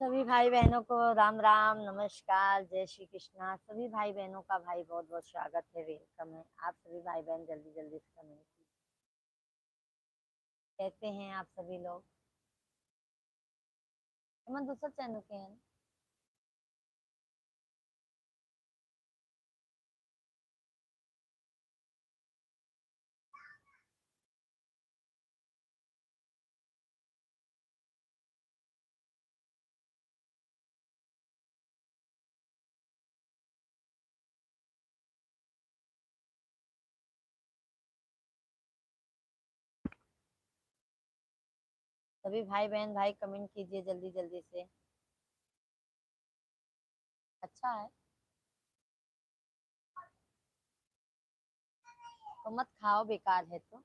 सभी भाई बहनों को राम राम नमस्कार जय श्री कृष्णा। सभी भाई बहनों का भाई बहुत बहुत स्वागत है, वेलकम है। आप सभी भाई बहन जल्दी जल्दी से कमेंट कीजिए। कहते हैं आप सभी लोग हम दूसरा चैनल के हैं। सभी भाई बहन भाई कमेंट कीजिए जल्दी जल्दी से। अच्छा है तो मत खाओ, बेकार है तो।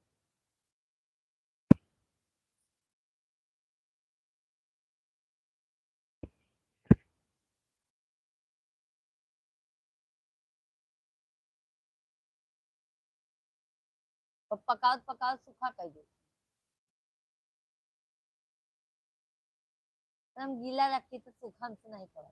तो पकाओ पकाओ सूखा कर दो। हम गीला रखी तो सूखा हमसे नहीं पड़ा।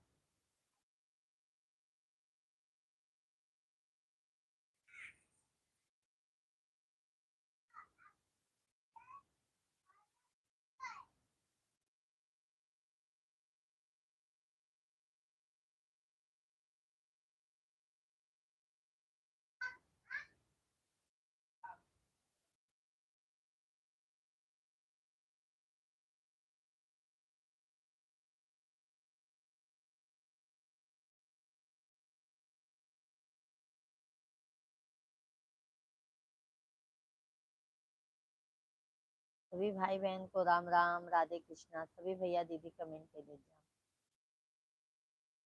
सभी भाई बहन को राम राम राधे कृष्णा। सभी भैया दीदी कमेंट कर दीजिए।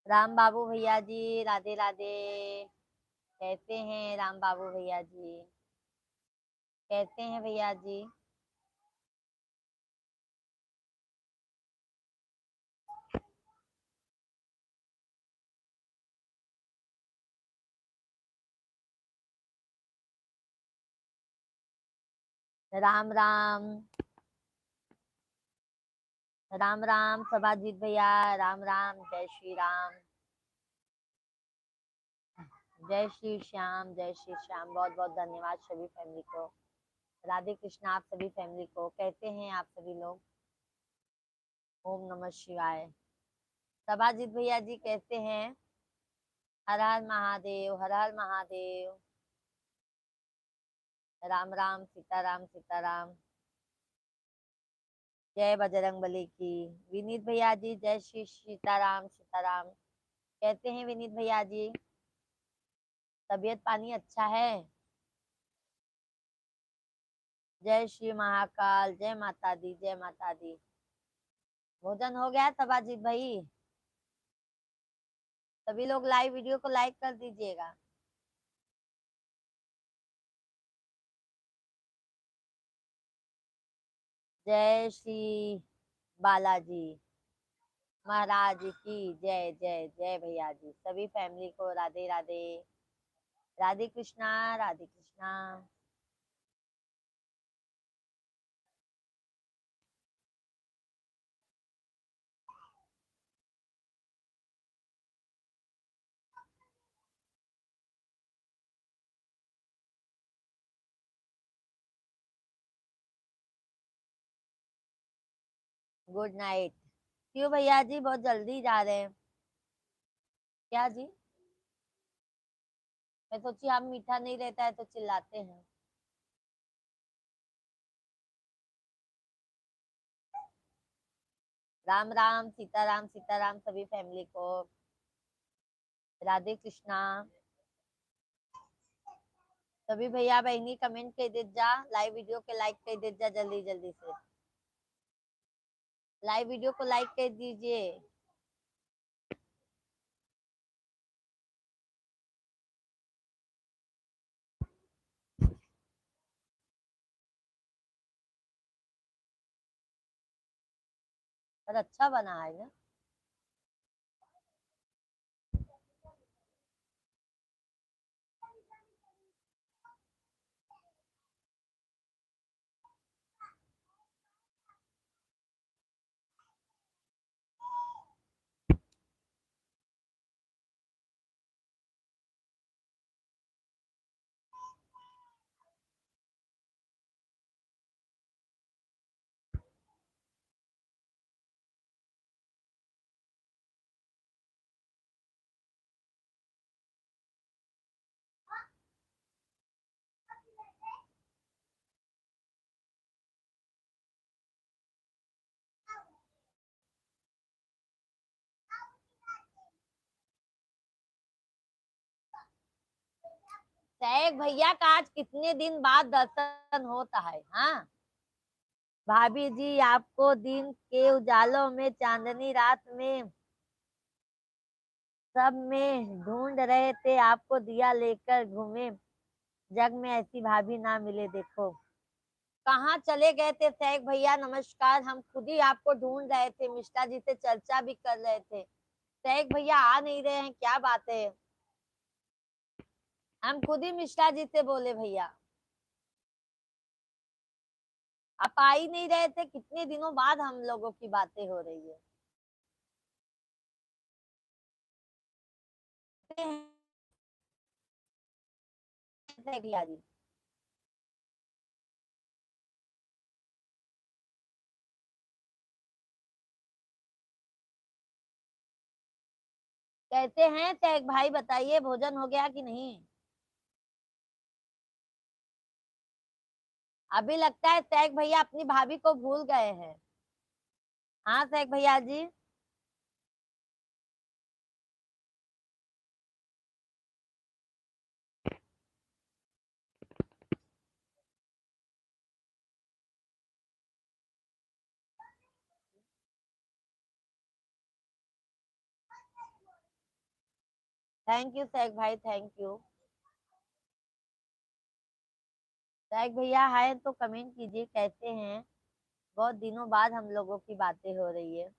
राम बाबू भैया जी राधे राधे। कहते हैं राम बाबू भैया जी। कहते हैं भैया जी। राम राम। राम राम सभाजीत भैया। राम राम जय श्री राम। जय श्री श्याम जय श्री श्याम। बहुत बहुत धन्यवाद सभी फैमिली को। राधे कृष्ण आप सभी फैमिली को। कहते हैं आप सभी लोग ओम नमः शिवाय। सभाजीत भैया जी कहते हैं हर हर महादेव हर हर महादेव। राम राम सीताराम सीताराम। जय बजरंग बली की। विनीत भैया जी जय श्री सीताराम सीताराम। कहते हैं विनीत भैया जी तबीयत पानी अच्छा है। जय श्री महाकाल जय माता दी जय माता दी। भोजन हो गया सभाजीत भाई। सभी लोग लाइव वीडियो को लाइक कर दीजिएगा। जय श्री बालाजी महाराज की जय जय जय भैया जी। सभी फैमिली को राधे राधे। राधे कृष्णा राधे कृष्णा। Good night. क्यों भैया जी बहुत जल्दी जा रहे हैं क्या जी? मैं सोची आप मीठा नहीं रहता है तो चिल्लाते हैं। राम राम सीताराम सभी फैमिली को राधे कृष्णा। सभी भैया बहनी कमेंट कर दे जा। लाइव वीडियो के लाइक कर दे जा जल्दी जल्दी से। लाइव वीडियो को लाइक कर दीजिए। और अच्छा बना है ना। सैक भैया का आज कितने दिन बाद दर्शन होता है। हाँ भाभी जी, आपको दिन के उजालों में, चांदनी रात में, सब में ढूंढ रहे थे आपको, दिया लेकर घूमे जग में, ऐसी भाभी ना मिले देखो। कहाँ चले गए थे सैक भैया? नमस्कार, हम खुद ही आपको ढूंढ रहे थे, मिश्रा जी से चर्चा भी कर रहे थे। सैक भैया आ नहीं रहे हैं, क्या बात है? हम खुद ही मिश्रा जी से बोले भैया आप आ ही नहीं रहे थे, कितने दिनों बाद हम लोगों की बातें हो रही है। भैया जी कहते हैं सैक भाई, बताइए भोजन हो गया कि नहीं? अभी लगता है सैक भैया अपनी भाभी को भूल गए हैं। हाँ सैक भैया जी। थैंक यू सैक भाई, थैंक यू। सैक भैया हाय तो कमेंट कीजिए, कैसे हैं? बहुत दिनों बाद हम लोगों की बातें हो रही है।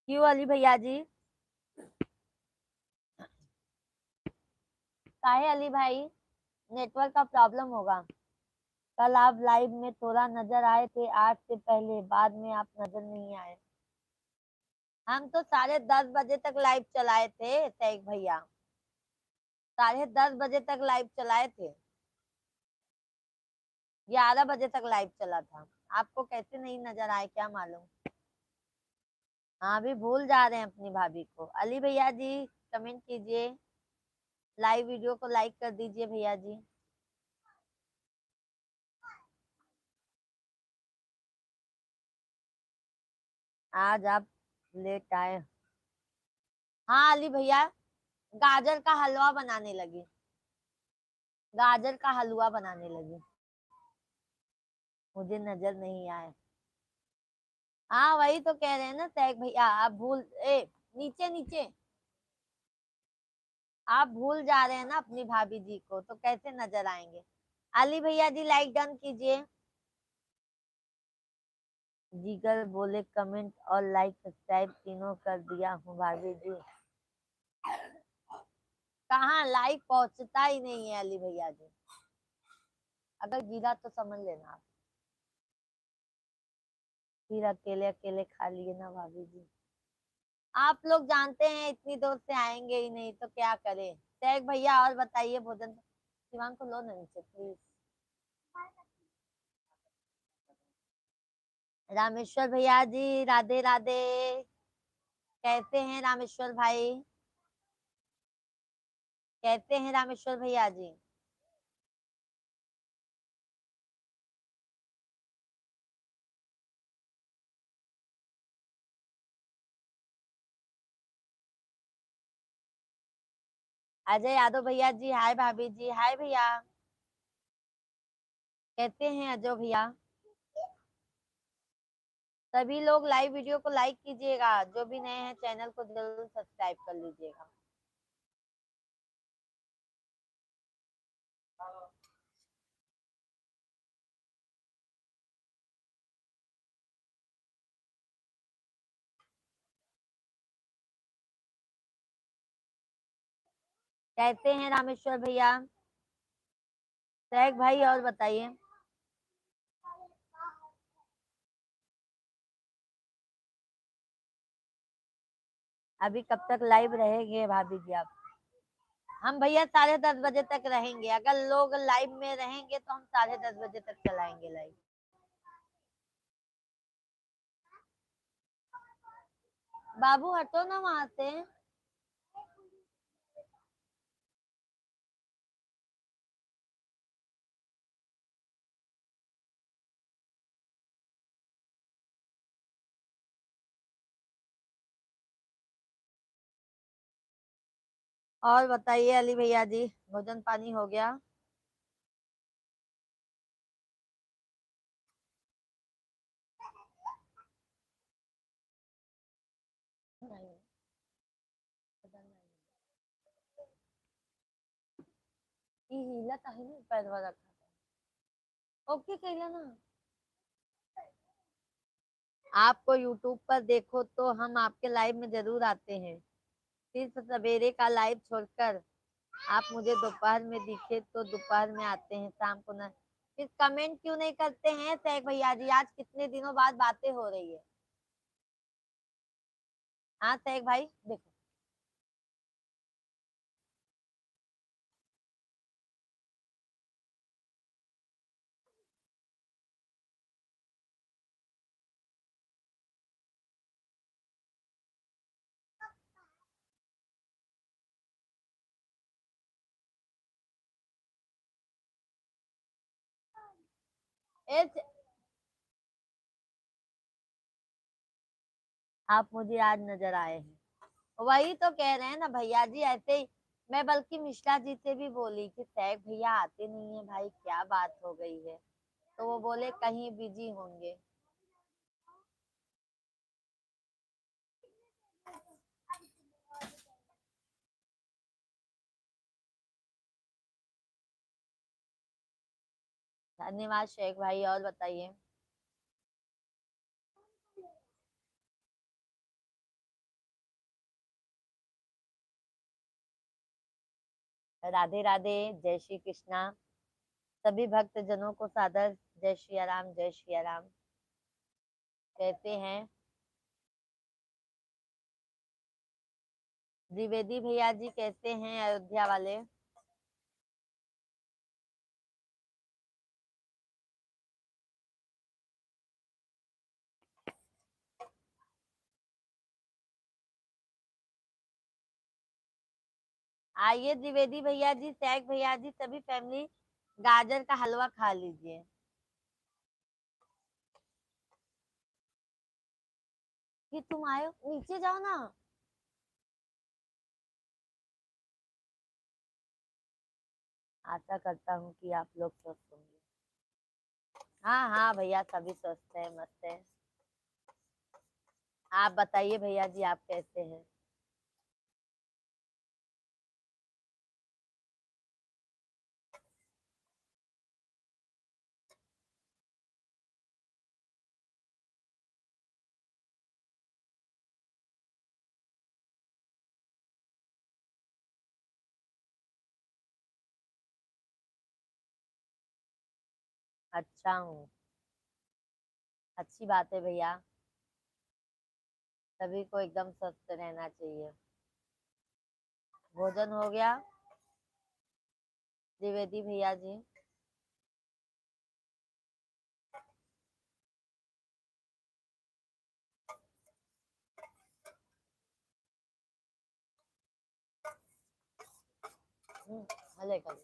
क्यों अली भैया जी? काहे अली भाई? नेटवर्क का प्रॉब्लम होगा। कल आप लाइव में थोड़ा नजर आए थे, 8 से पहले, बाद में आप नजर नहीं आए। हम तो 10:30 बजे तक लाइव चलाए थे सैक भैया, 10:30 बजे तक लाइव चलाए थे, 11 बजे तक लाइव चला था। आपको कैसे नहीं नजर आए, क्या मालूम। हाँ अभी भूल जा रहे हैं अपनी भाभी को। अली भैया जी कमेंट कीजिए, लाइव वीडियो को लाइक कर दीजिए भैया जी। आज आप लेट आए। हाँ अली भैया, गाजर का हलवा बनाने लगी, गाजर का हलवा बनाने लगी, मुझे नजर नहीं आए। हाँ वही तो कह रहे हैं ना सैक भैया, आप भूल नीचे नीचे, आप भूल जा रहे हैं ना अपनी भाभी जी को, तो कैसे नजर आएंगे। अली भैया जी लाइक डन कीजिए। जिगर बोले कमेंट और लाइक सब्सक्राइब तीनों कर दिया हूँ भाभी जी। कहाँ लाइक पहुंचता ही नहीं है अली भैया जी, अगर गिरा तो समझ लेना आप, फिर अकेले अकेले खा लिए ना भाभी जी। आप लोग जानते हैं इतनी दूर से आएंगे ही नहीं तो क्या करें। सैक भैया और बताइए, भोजन शिवांग को लो ना नीचे प्लीज। रामेश्वर भैया जी राधे राधे, कैसे हैं रामेश्वर भाई? कैसे हैं रामेश्वर भैया जी? अजय यादव भैया जी हाय, भाभी जी हाय भैया, कैसे हैं अजय भैया? सभी लोग लाइव वीडियो को लाइक कीजिएगा, जो भी नए हैं चैनल को जरूर सब्सक्राइब कर लीजिएगा। कैसे हैं रामेश्वर भैया? सैक भाई और बताइए। अभी कब तक लाइव रहेंगे भाभी जी आप? हम भैया 10:30 बजे तक रहेंगे, अगर लोग लाइव में रहेंगे तो हम 10:30 बजे तक चलाएंगे लाइव। बाबू हटो ना वहां से। और बताइए अली भैया जी, भोजन पानी हो गया? नहीं, पता नहीं। ये हिला काहे नहीं पैदवा रखा था। ओके कहला ना। आपको यूट्यूब पर देखो तो हम आपके लाइव में जरूर आते हैं। सिर्फ सवेरे का लाइव छोड़कर आप मुझे दोपहर में दिखे तो दोपहर में आते हैं, शाम को ना। फिर कमेंट क्यों नहीं करते हैं शेख भैया जी? आज कितने दिनों बाद बातें हो रही है। हाँ शेख भाई देखो। आप मुझे आज नजर आए हैं, वही तो कह रहे हैं ना भैया जी, ऐसे ही। मैं बल्कि मिश्रा जी से भी बोली कि शेख भैया आते नहीं है भाई, क्या बात हो गई है? तो वो बोले कहीं बिजी होंगे। धन्यवाद शेख भाई, और बताइए। राधे राधे, जय श्री कृष्णा। सभी भक्त जनों को सादर जय श्री राम, जय श्री राम कहते हैं। द्विवेदी भैया जी कैसे हैं, अयोध्या वाले? आइए द्विवेदी भैया जी, शेख भैया जी, सभी फैमिली गाजर का हलवा खा लीजिए। कि तुम आए हो, नीचे जाओ ना। आशा करता हूँ कि आप लोग स्वस्थ होंगे। हाँ हाँ भैया, सभी स्वस्थ है, मस्त है। आप बताइए भैया जी, आप कैसे हैं? अच्छा हूँ। अच्छी बात है भैया, सभी को एकदम स्वस्थ रहना चाहिए। भोजन हो गया द्विवेदी भैया जी? भले कर।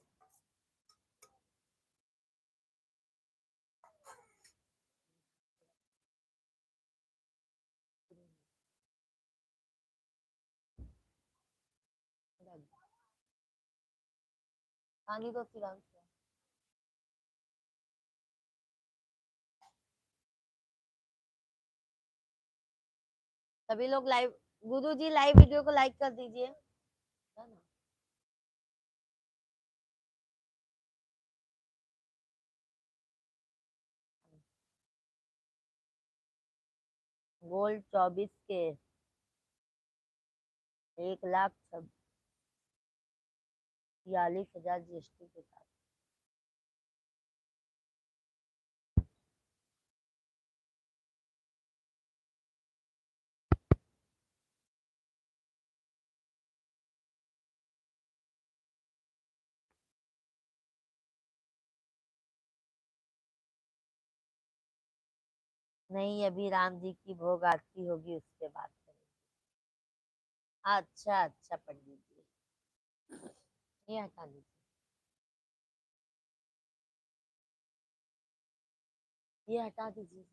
पानी तो फिर सभी लोग लाइव, गुरु जी लाइव वीडियो को लाइक कर दीजिए, है ना? गोल्ड 24 के 1,46,000 जीएसटी के साथ। नहीं, अभी राम जी की भोग आरती होगी, उसके बाद करेंगे। अच्छा अच्छा पंडित जी, ये हटा दीजिए, ये हटा दीजिए।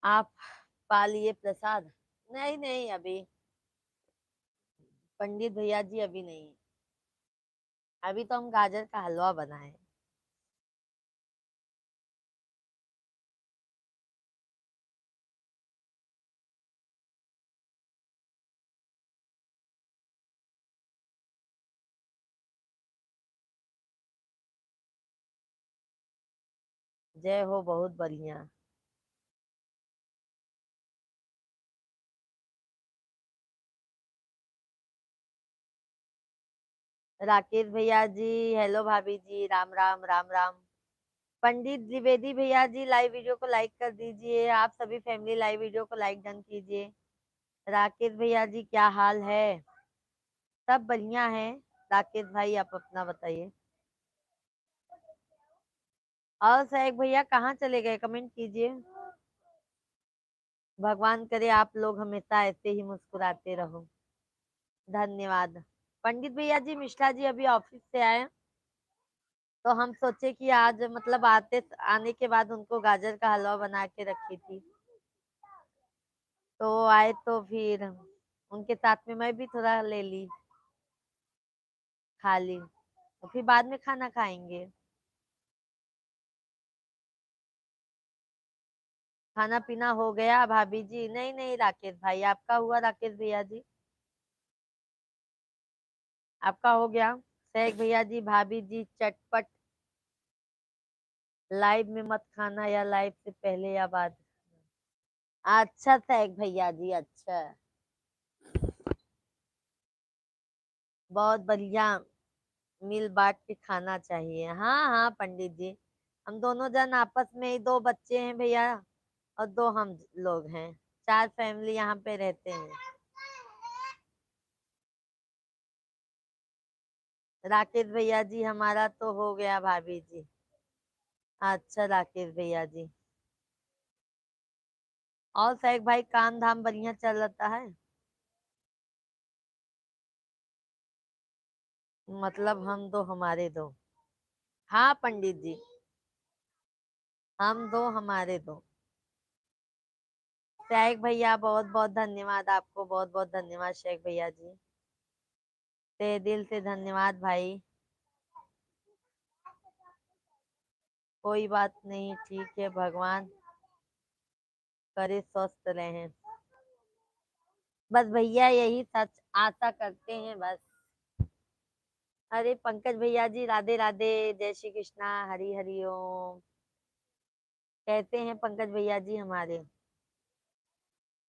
आप पा लिए प्रसाद? नहीं नहीं, अभी पंडित भैया जी अभी नहीं। अभी तो हम गाजर का हलवा बनाए। जय हो, बहुत बढ़िया। राकेश भैया जी, हेलो भाभी जी, राम राम राम राम। पंडित द्विवेदी भैया जी, लाइव वीडियो को लाइक कर दीजिए। आप सभी फैमिली लाइव वीडियो को लाइक डन कीजिए। राकेश भैया जी, क्या हाल है? सब बढ़िया है। राकेश भाई, आप अपना बताइए। और सहक भैया कहाँ चले गए? कमेंट कीजिए। भगवान करे आप लोग हमेशा ऐसे ही मुस्कुराते रहो। धन्यवाद। पंडित भैया जी, मिश्रा जी अभी ऑफिस से आए, तो हम सोचे कि आज मतलब आने के बाद उनको गाजर का हलवा बना के रखी थी, तो आए तो फिर उनके साथ में मैं भी थोड़ा ले ली, खा ली, तो फिर बाद में खाना खाएंगे। खाना पीना हो गया भाभी जी? नहीं नहीं राकेश भाई, आपका हुआ राकेश भैया जी? आपका हो गया? शेख भैया जी, भाभी जी चटपट लाइव में मत खाना, या लाइव से पहले या बाद? अच्छा शेख भैया जी, अच्छा, बहुत बढ़िया। मिल बांट के खाना चाहिए। हाँ हाँ पंडित जी, हम दोनों जन आपस में ही, दो बच्चे हैं भैया और दो हम लोग हैं, चार फैमिली यहाँ पे रहते हैं। राकेश भैया जी, हमारा तो हो गया भाभी जी। अच्छा राकेश भैया जी, और सैक भाई काम धाम बढ़िया चल रहा है? मतलब हम दो हमारे दो? हाँ पंडित जी, हम दो हमारे दो। शेख भैया, बहुत बहुत धन्यवाद आपको, बहुत बहुत धन्यवाद शेख भैया जी, ते दिल से धन्यवाद भाई। कोई बात नहीं, ठीक है, भगवान करे स्वस्थ रहें। बस भैया यही सच आशा करते हैं बस। अरे पंकज भैया जी, राधे राधे, जय श्री कृष्णा, हरि हरि ओम। कहते हैं पंकज भैया जी हमारे।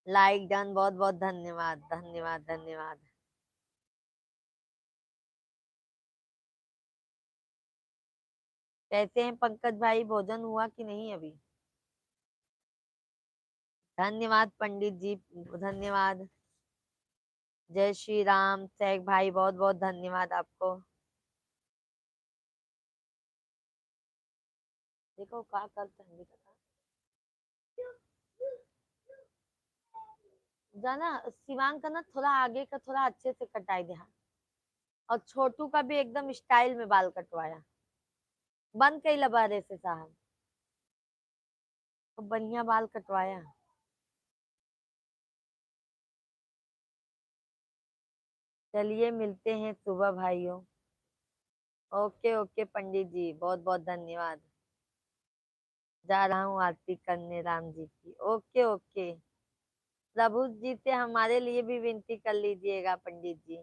लाइक डन, बहुत बहुत धन्यवाद धन्यवाद धन्यवाद। कहते हैं पंकज भाई, भोजन हुआ कि नहीं अभी? धन्यवाद पंडित जी, धन्यवाद। जय श्री राम शेख भाई, बहुत बहुत धन्यवाद आपको। देखो क्या करते हैं, जाना शिवांग का ना थोड़ा आगे का थोड़ा अच्छे से कटाई दे। हाँ। और छोटू का भी एकदम स्टाइल में बाल कटवाया, बंद कई लबारे से साहब, तो बढ़िया बाल कटवाया। चलिए मिलते हैं सुबह भाइयों। ओके ओके पंडित जी, बहुत बहुत धन्यवाद। जा रहा हूँ आरती करने राम जी की। Okay okay. प्रभु जी से हमारे लिए भी विनती कर लीजिएगा पंडित जी।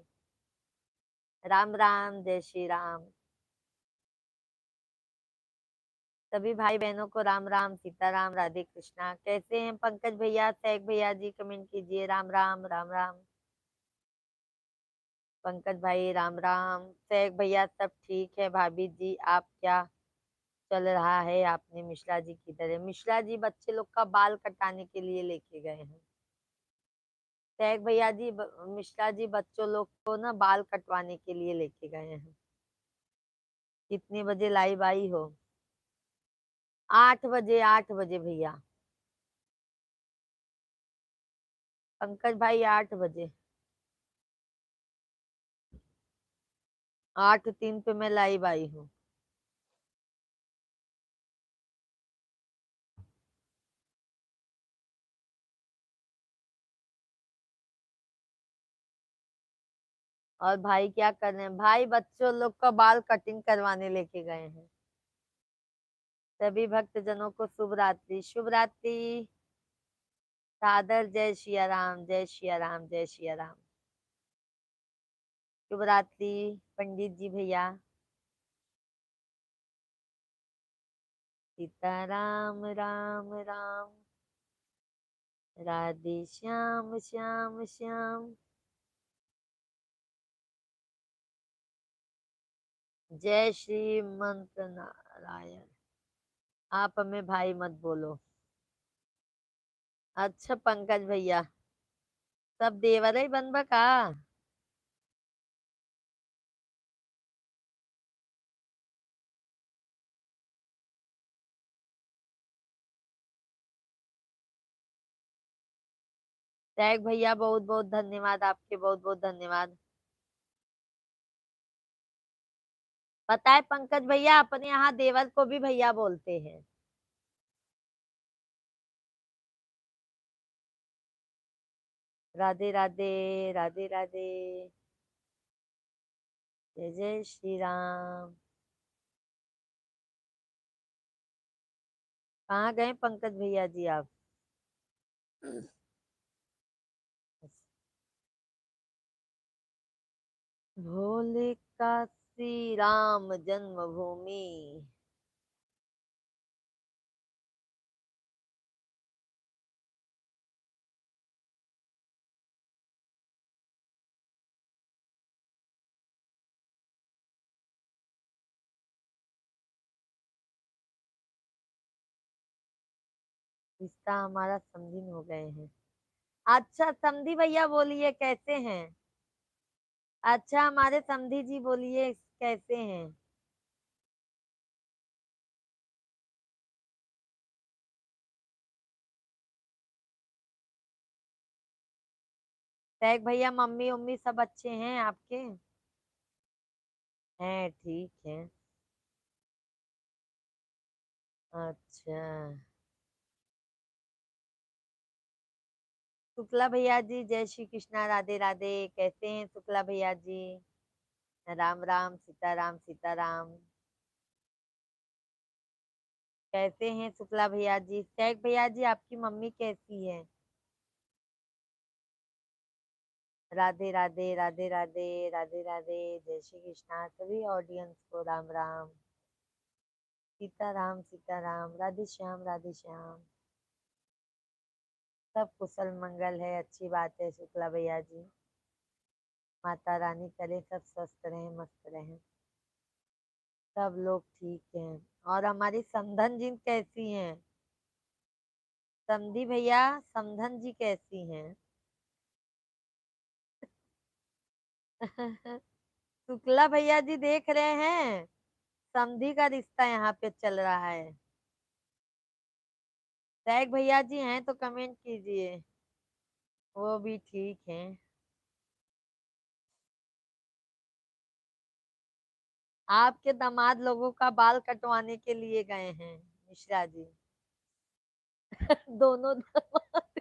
राम राम, जय श्री राम। सभी भाई बहनों को राम राम, सीताराम, राधे कृष्णा। कैसे हैं पंकज भैया, शेख भैया जी? कमेंट कीजिए। राम राम राम राम। पंकज भाई राम राम। शेख भैया सब ठीक है? भाभी जी आप क्या चल रहा है? आपने मिश्रा जी की तरह, मिश्रा जी बच्चे लोग का बाल कटाने के लिए लेके गए हैं। शेख भैया जी, मिश्रा जी बच्चों लोग को ना बाल कटवाने के लिए लेके गए हैं। कितने बजे लाइव आई हो? 8 बजे, 8 बजे भैया। पंकज भाई 8 बजे, 8:03 पे मैं लाइव आई हूँ। और भाई क्या कर रहे हैं? भाई बच्चों लोग का बाल कटिंग करवाने लेके गए हैं। सभी भक्तजनों को शुभ रात्रि, शुभ रात्रि। सादर जय सिया राम, जय सिया राम, जय सिया राम। शुभ रात्रि पंडित जी भैया। सीताराम राम राम, राधे श्याम श्याम श्याम। जय श्री मंत्र नारायण। आप हमें भाई मत बोलो। अच्छा पंकज भैया, सब देवर ही बनबा का? टैग भैया बहुत बहुत धन्यवाद, आपके बहुत बहुत धन्यवाद। पता है पंकज भैया, अपने यहाँ देवर को भी भैया बोलते हैं। राधे राधे, राधे राधे। जय जय श्री राम। कहाँ गए पंकज भैया जी आप? भोले का श्री राम जन्मभूमि। रिश्ता हमारा समझिन हो गए हैं। अच्छा समधी भैया बोलिए कैसे हैं? अच्छा हमारे समधी जी बोलिए कैसे हैं? टैग भैया मम्मी उम्मी सब अच्छे हैं आपके? हैं ठीक है। अच्छा। शुक्ला भैया जी जय श्री कृष्णा, राधे राधे। कैसे हैं शुक्ला भैया जी? राम राम, सीताराम सीताराम। कैसे हैं शुक्ला भैया जी? टैग भैया जी आपकी मम्मी कैसी है? राधे राधे, राधे राधे, राधे राधे। जय श्री कृष्णा सभी ऑडियंस को राम राम। सीताराम सीताराम, राधे श्याम राधे श्याम। सब कुशल मंगल है, अच्छी बात है शुक्ला भैया जी। माता रानी करे सब स्वस्थ रहें, मस्त रहें। सब लोग ठीक हैं। और हमारी समधन जी कैसी हैं? समधी भैया, समधन जी कैसी हैं? शुक्ला भैया जी देख रहे हैं, समधी का रिश्ता यहाँ पे चल रहा है। टैग भैया जी हैं तो कमेंट कीजिए। वो भी ठीक है। आपके दामाद लोगों का बाल कटवाने के लिए गए हैं मिश्रा जी। दोनों दामाद।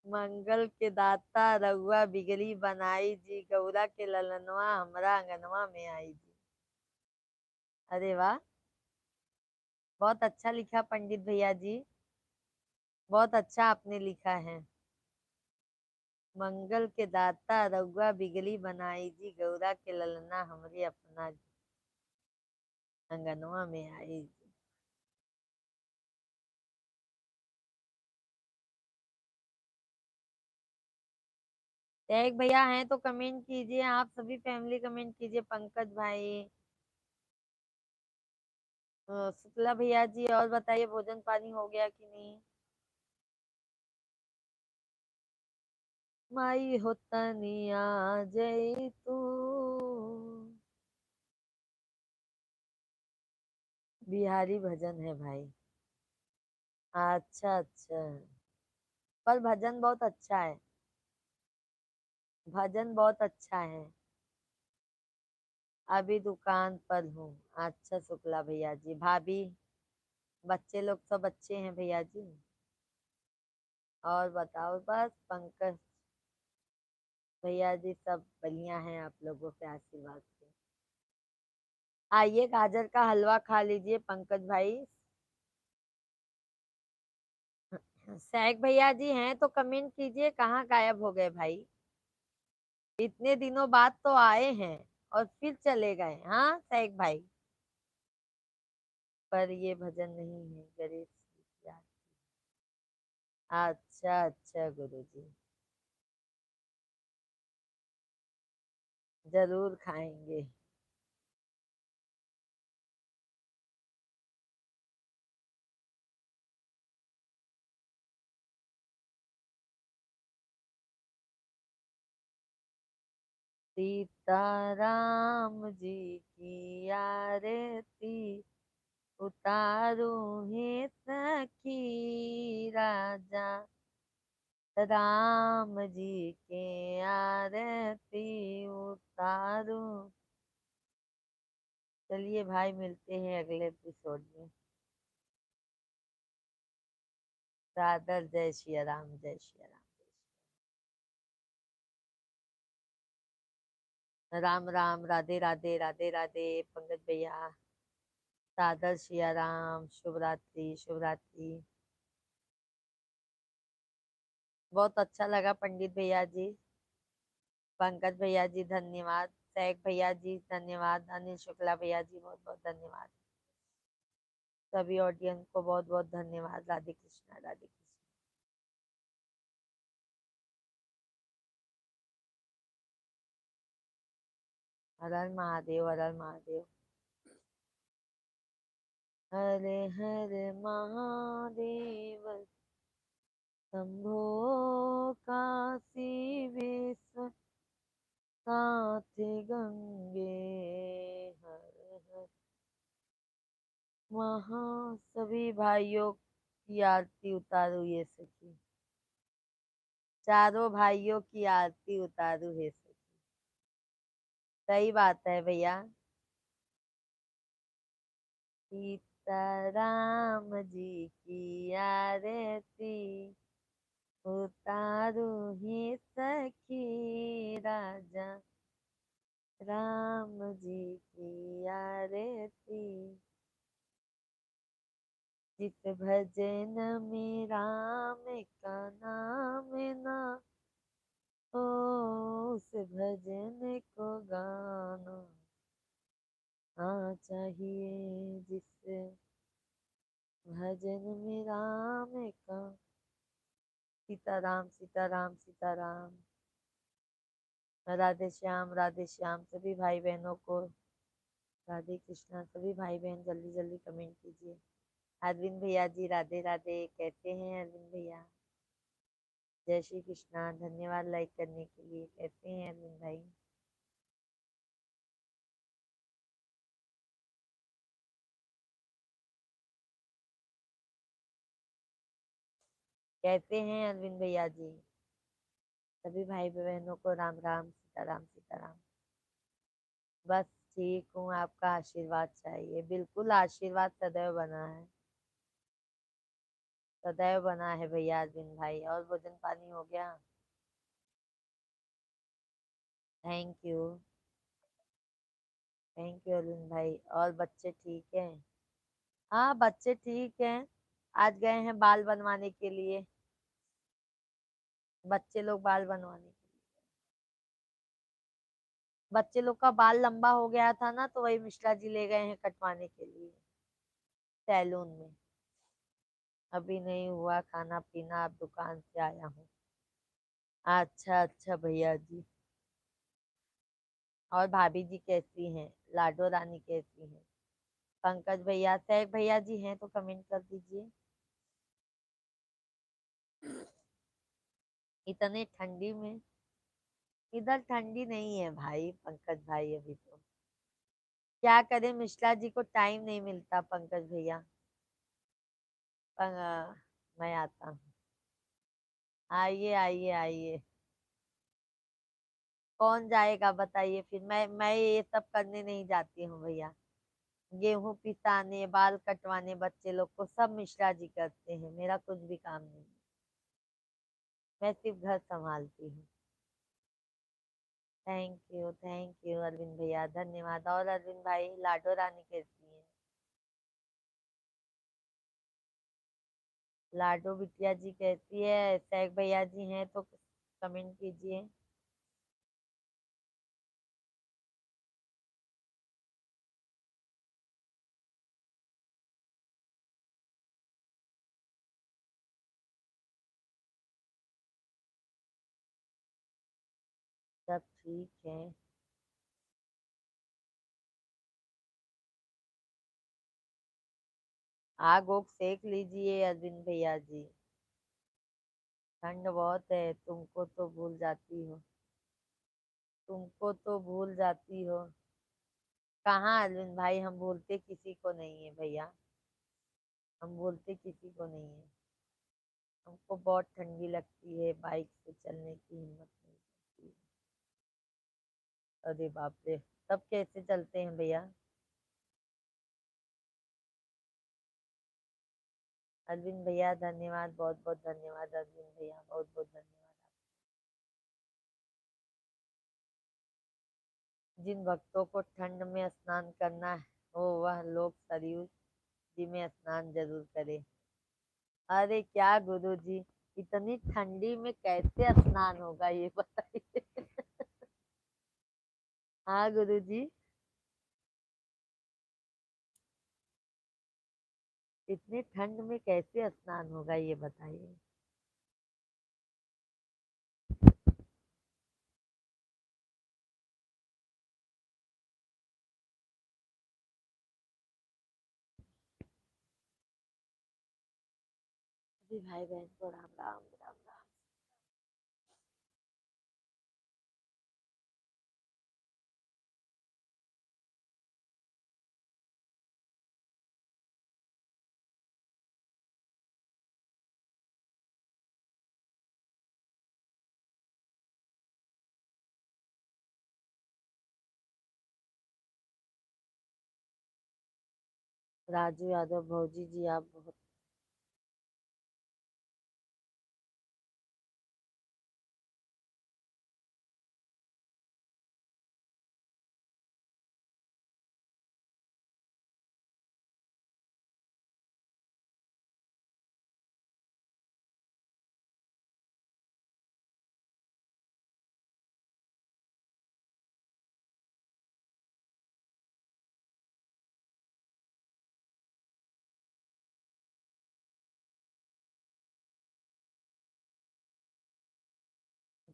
मंगल के दाता रउआ बिगड़ी बनाई जी, गौरा के ललनवा हमरा अंगनवा में आई जी। अरे वाह, बहुत अच्छा लिखा पंडित भैया जी। बहुत अच्छा आपने लिखा है। मंगल के दाता रउआ बिगड़ी बनाई जी, गौरा के ललना हमरे अपना अंगनवा में आई जी। एक भैया हैं तो कमेंट कीजिए, आप सभी फैमिली कमेंट कीजिए। पंकज भाई, शुक्ला भैया जी, और बताइए भोजन पानी हो गया कि नहीं? माई होतनिया जय तू। बिहारी भजन है भाई। अच्छा अच्छा। पर भजन बहुत अच्छा है, भजन बहुत अच्छा है। अभी दुकान पर हूँ। अच्छा शुक्ला भैया जी, भाभी, बच्चे लोग सब अच्छे हैं भैया जी? और बताओ, बस पंकज भैया जी सब बढ़िया हैं, आप लोगों के आशीर्वाद से। आइए गाजर का हलवा खा लीजिए पंकज भाई। सैक भैया जी हैं तो कमेंट कीजिए, कहाँ गायब हो गए भाई? इतने दिनों बाद तो आए हैं और फिर चले गए। हाँ सैक भाई, पर ये भजन नहीं है, गणेश जी की अच्छा अच्छा गुरु जी, जरूर खाएंगे। सीताराम जी की आरती उतारो हे सखी, राजा राम जी के आरती उतारो। चलिए भाई, मिलते हैं अगले एपिसोड में। सादर जय श्री राम, जय श्री राम। राम राम, राधे राधे, राधे राधे पंकज भैया। सादर श्री राम, शुभ रात्रि, शुभ रात्रि। बहुत अच्छा लगा पंडित भैया जी, पंकज भैया जी धन्यवाद, सैक भैया जी धन्यवाद, अनिल शुक्ला भैया जी बहुत बहुत धन्यवाद। सभी ऑडियंस को बहुत बहुत धन्यवाद। राधे कृष्णा, राधे कृष्णा। हर हर महादेव, हर हर महादेव। हरे हर महादेव, शंभो काशी विश्वनाथ गंगे। हर हर वहाँ सभी भाइयों की आरती उतारू ये सखी, चारों भाइयों की आरती उतारू है सखी। सही बात है भैया। सीताराम जी की आरती उतारू ही सखी, राजा राम जी की आरती। जित भजन में राम का नाम ना हो, उस भजन को गाना चाहिए। जिस भजन में राम का, सीताराम सीताराम सीताराम। राधे श्याम, राधे श्याम सभी भाई बहनों को। राधे कृष्णा सभी भाई बहन, जल्दी जल्दी कमेंट कीजिए। अरविंद भैया जी राधे राधे, कहते हैं अरविंद भैया। जय श्री कृष्णा, धन्यवाद लाइक करने के लिए, कहते हैं अरविंद भाई। कहते हैं अरविंद भैया जी। सभी भाई बहनों को राम राम, सीताराम सीताराम। बस ठीक हूँ, आपका आशीर्वाद चाहिए। बिल्कुल, आशीर्वाद सदैव बना है, सदैव बना है भैया अरविंद भाई। और भोजन पानी हो गया? Thank you, thank you Arvind भाई। और बच्चे ठीक हैं? हाँ बच्चे ठीक हैं, आज गए हैं बाल बनवाने के लिए। बच्चे लोग बाल बनवाने के लिए, बच्चे लोग का बाल लंबा हो गया था ना, तो वही मिश्रा जी ले गए हैं कटवाने के लिए सैलून में। अभी नहीं हुआ खाना पीना, अब दुकान से आया हूँ। अच्छा अच्छा भैया जी। और भाभी जी कैसी हैं? लाडो रानी कैसी हैं? पंकज भैया, सैफ भैया जी हैं तो कमेंट कर दीजिए। इतने ठंडी में? इधर ठंडी नहीं है भाई पंकज भाई, अभी तो क्या करें, मिश्रा जी को टाइम नहीं मिलता पंकज भैया। मैं आता हूँ। आइए आइए आइए। कौन जाएगा बताइए फिर। मैं ये सब करने नहीं जाती हूँ भैया। गेहूं पिसाने, बाल कटवाने बच्चे लोग को सब मिश्रा जी करते हैं, मेरा कुछ भी काम नहीं। मैं सिर्फ घर संभालती हूँ। थैंक यू अरविंद भैया, धन्यवाद। और अरविंद भाई, लाडो रानी कैसी है? लाडो बिटिया जी कैसी है? सैग भैया जी हैं तो कमेंट कीजिए। सब ठीक है। आग ओग सेक लीजिए अरविंद भैया जी। ठंड बहुत है, तुमको तो भूल जाती हो। तुमको तो भूल जाती हो। कहाँ अरविंद भाई, हम भूलते किसी को नहीं है भैया। हम भूलते किसी को नहीं है। हमको बहुत ठंडी लगती है, बाइक से चलने की हिम्मत नहीं होती। अरे बाप रे, तब कैसे चलते हैं भैया? अरविंद भैया धन्यवाद, बहुत बहुत धन्यवाद अरविंद भैया, बहुत बहुत धन्यवाद। जिन भक्तों को ठंड में स्नान करना हो वह लोग सरयू जी में स्नान जरूर करें। अरे क्या गुरु जी, इतनी ठंडी में कैसे स्नान होगा ये बताइए। हाँ गुरु जी, इतनी ठंड में कैसे स्नान होगा ये बताइए। जी भाई बहन को राम राम राम राम। राजू यादव भौजी जी, आप बहुत।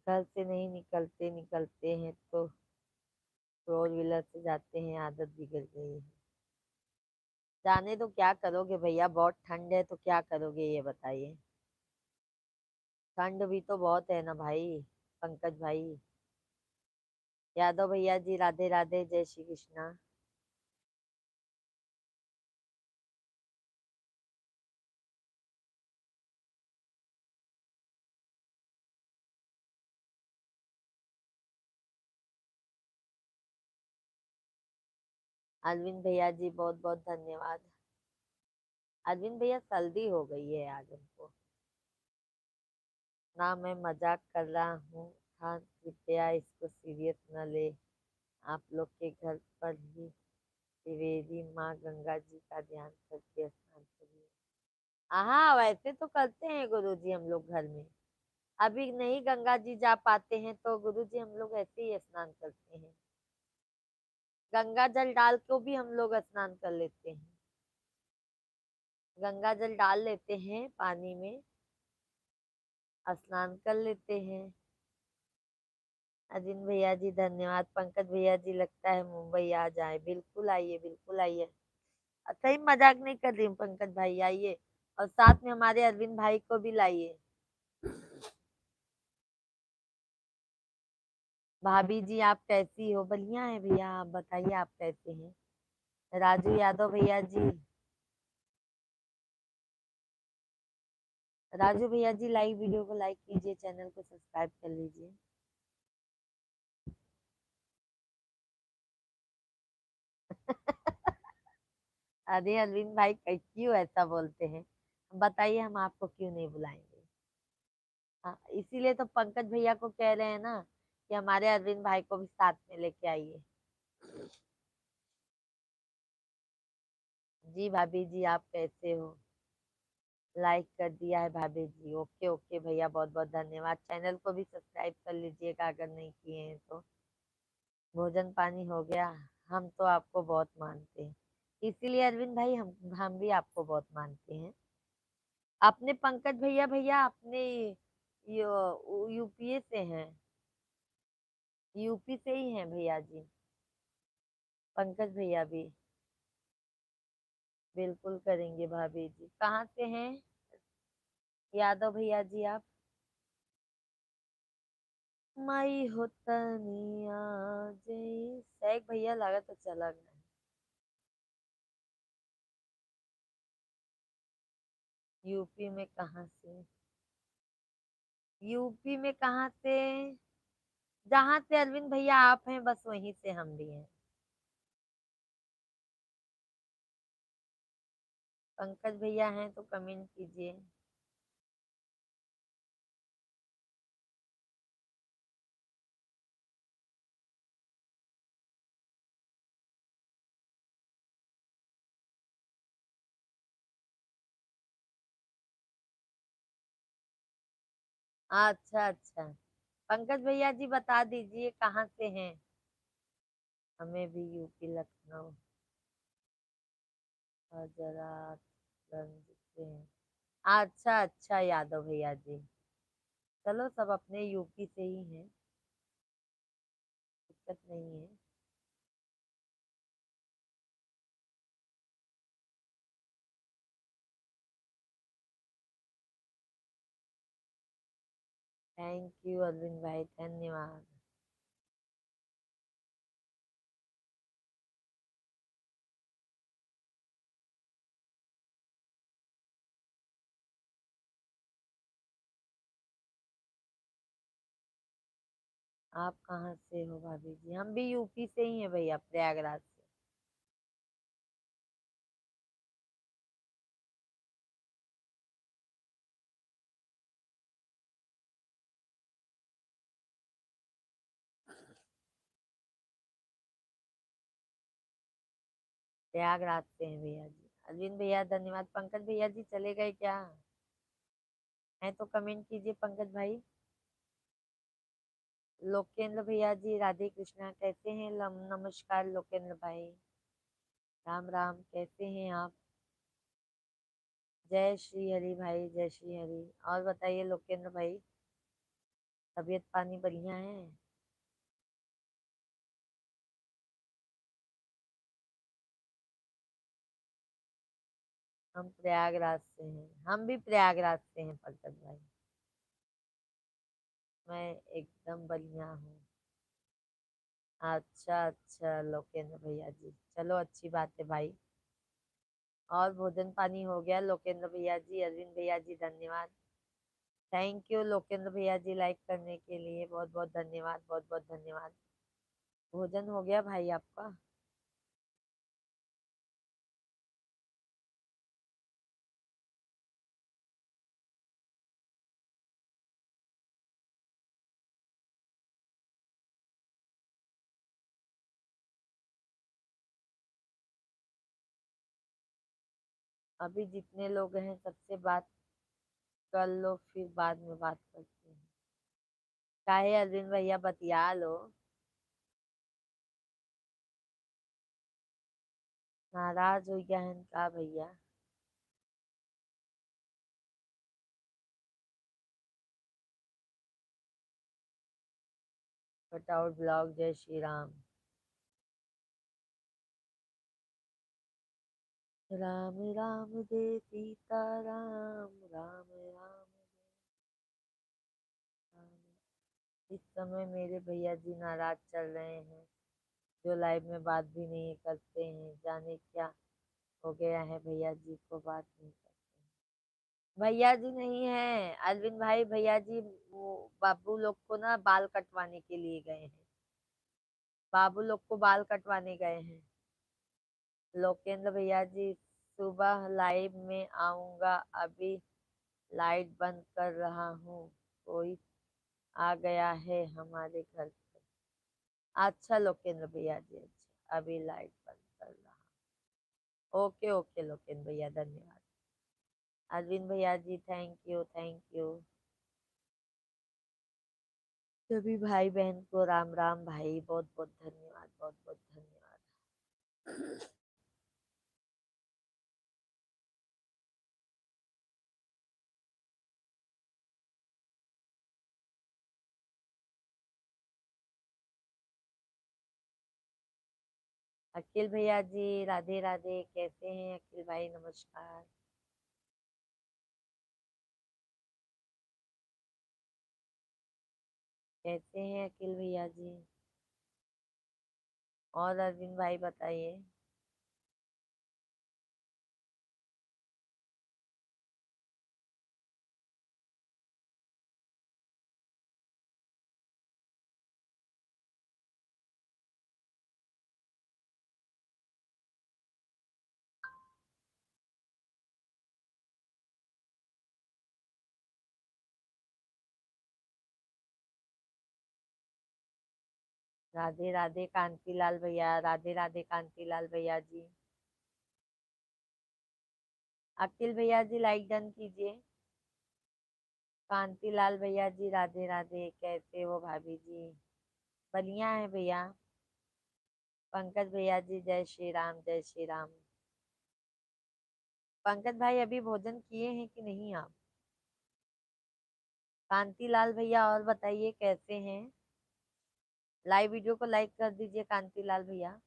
घर से नहीं निकलते निकलते हैं तो फोर व्हीलर से जाते हैं, आदत बिगड़ गई है। जाने तो क्या करोगे भैया, बहुत ठंड है तो क्या करोगे ये बताइए। ठंड भी तो बहुत है ना भाई। पंकज भाई, यादव भैया जी, राधे राधे, जय श्री कृष्णा। अरविंद भैया जी, बहुत बहुत धन्यवाद। अरविंद भैया, सर्दी हो गई है आज हमको। ना मैं मजाक कर रहा हूँ। हाँ, कृपया इसको सीरियस न ले। आप लोग के घर पर ही त्रिवेदी माँ गंगा जी का ध्यान करके स्नान करिए। हाँ वैसे तो करते हैं गुरुजी हम लोग घर में। अभी नहीं गंगा जी जा पाते हैं तो गुरुजी हम लोग ऐसे ही स्नान करते हैं। गंगा जल डाल को भी हम लोग स्नान कर लेते हैं। गंगा जल डाल लेते हैं पानी में, स्नान कर लेते हैं। अजिन भैया जी धन्यवाद। पंकज भैया जी, लगता है मुंबई आ जाए। बिल्कुल आइए, बिल्कुल आइए। सही मजाक नहीं कर रही हूँ पंकज भाई, आइए। और साथ में हमारे अरविंद भाई को भी लाइए। भाभी जी आप कैसी हो? बढ़िया है भैया, आप बताइए आप कैसे हैं? राजू यादव भैया जी, राजू भैया जी लाइक वीडियो को लाइक कीजिए, चैनल को सब्सक्राइब कर लीजिए। अरे अरविंद भाई क्यों ऐसा बोलते हैं, बताइए, हम आपको क्यों नहीं बुलाएंगे। हाँ, इसीलिए तो पंकज भैया को कह रहे हैं ना कि हमारे अरविंद भाई को भी साथ में लेके आइए। जी भाभी जी, आप कैसे हो? लाइक कर दिया है भाभी जी, ओके ओके भैया, बहुत बहुत धन्यवाद। चैनल को भी सब्सक्राइब कर लीजिएगा अगर नहीं किए हैं तो। भोजन पानी हो गया? हम तो आपको बहुत मानते हैं, इसीलिए अरविंद भाई हम भी आपको बहुत मानते हैं। अपने पंकज भैया भैया अपने यूपीए से हैं, यूपी से ही हैं भैया जी, पंकज भैया भी। बिल्कुल करेंगे भाभी जी। कहाँ से हैं यादव भैया जी आप? मई होतनिया जय सैक भैया, लगा तो चला गया। यूपी में कहाँ से? यूपी में कहाँ से? जहाँ से अरविंद भैया आप हैं बस वहीं से हम भी हैं। पंकज भैया हैं तो कमेंट कीजिए। अच्छा अच्छा, पंकज भैया जी बता दीजिए कहाँ से हैं। हमें भी यूपी लखनऊ हजरतगंज से हैं। अच्छा अच्छा यादव भैया जी, चलो सब अपने यूपी से ही हैं, दिक्कत नहीं है। थैंक यू अरविंद भाई, धन्यवाद। आप कहाँ से हो भाभी जी? हम भी यूपी से ही हैं भैया, प्रयागराज से। प्रयागराज से हैं भैया जी। अरविंद भैया धन्यवाद। पंकज भैया जी चले गए क्या? है तो कमेंट कीजिए पंकज भाई। लोकेंद्र भैया जी राधे कृष्णा, कैसे हैं? नमस्कार लोकेंद्र भाई, राम राम, कैसे हैं आप? जय श्री हरि भाई, जय श्री हरि। और बताइए लोकेंद्र भाई, तबीयत पानी बढ़िया है? हम प्रयागराज से हैं, हम भी प्रयागराज से हैं पंकज भाई। मैं एकदम बढ़िया हूँ। अच्छा अच्छा लोकेंद्र भैया जी, चलो अच्छी बात है भाई। और भोजन पानी हो गया लोकेंद्र भैया जी? अरविंद भैया जी धन्यवाद। थैंक यू लोकेंद्र भैया जी, लाइक करने के लिए बहुत बहुत धन्यवाद, बहुत बहुत धन्यवाद। भोजन हो गया भाई आपका? अभी जितने लोग हैं सबसे बात कर लो, फिर बाद में बात करते हैं। काहे अरविंद भैया, बतिया लो। नाराज हो गया है का भैया? कटआउट ब्लॉग, जय श्री राम। राम राम दे सीता राम, राम राम राम। इस समय मेरे भैया जी नाराज चल रहे हैं, जो लाइव में बात भी नहीं करते हैं, जाने क्या हो गया है भैया जी को, बात नहीं करते। भैया जी नहीं है अरविंद भाई, भैया जी वो बाबू लोग को ना बाल कटवाने के लिए गए हैं। बाबू लोग को बाल कटवाने गए हैं। लोकेंद्र भैया जी सुबह लाइव में आऊंगा, अभी लाइट बंद कर रहा हूँ, कोई आ गया है हमारे घर पे। अच्छा लोकेंद्र भैया जी, अच्छा अभी लाइट बंद कर रहा हूँ। ओके ओके लोकेंद्र भैया, धन्यवाद। अरविंद भैया ji thank you thank you. सभी भाई बहन को राम राम भाई, बहुत बहुत धन्यवाद, बहुत बहुत धन्यवाद। अखिल भैया जी राधे राधे, कैसे हैं अखिल भाई, नमस्कार। कैसे हैं अखिल भैया जी। और अरविंद भाई बताइए। राधे राधे कांतीलाल भैया, राधे राधे कांतीलाल भैया जी। अखिल भैया जी लाइक डन कीजिए। कांतीलाल भैया जी राधे राधे, कैसे हो भाभी जी। बढ़िया है भैया। पंकज भैया जी जय श्री राम, जय श्री राम। पंकज भाई अभी भोजन किए हैं कि नहीं आप। कांतीलाल भैया और बताइए कैसे हैं। लाइव वीडियो को लाइक कर दीजिए कांतीलाल भैया।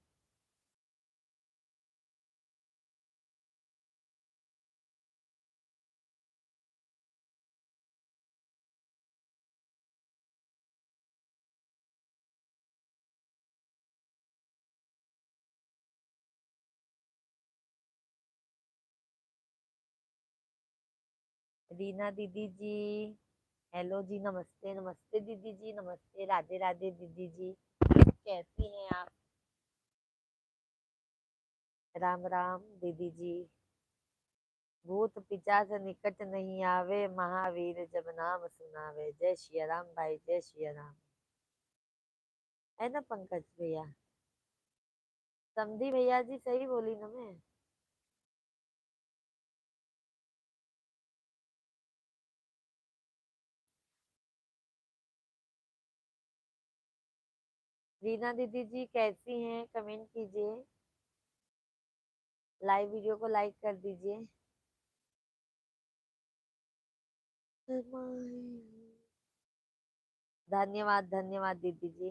रीना दीदी जी, हेलो जी, नमस्ते नमस्ते दीदी जी, नमस्ते, राधे राधे दीदी जी, कैसी हैं आप। राम राम दीदी जी। भूत पिचाच निकट नहीं आवे, महावीर जब नाम सुनावे। जय श्री राम भाई, जय श्री राम। है ना पंकज भैया। समधी भैया जी सही बोली ना मैं। रीना दीदी जी कैसी हैं, कमेंट कीजिए। लाइव वीडियो को लाइक कर दीजिए। धन्यवाद धन्यवाद दीदी जी।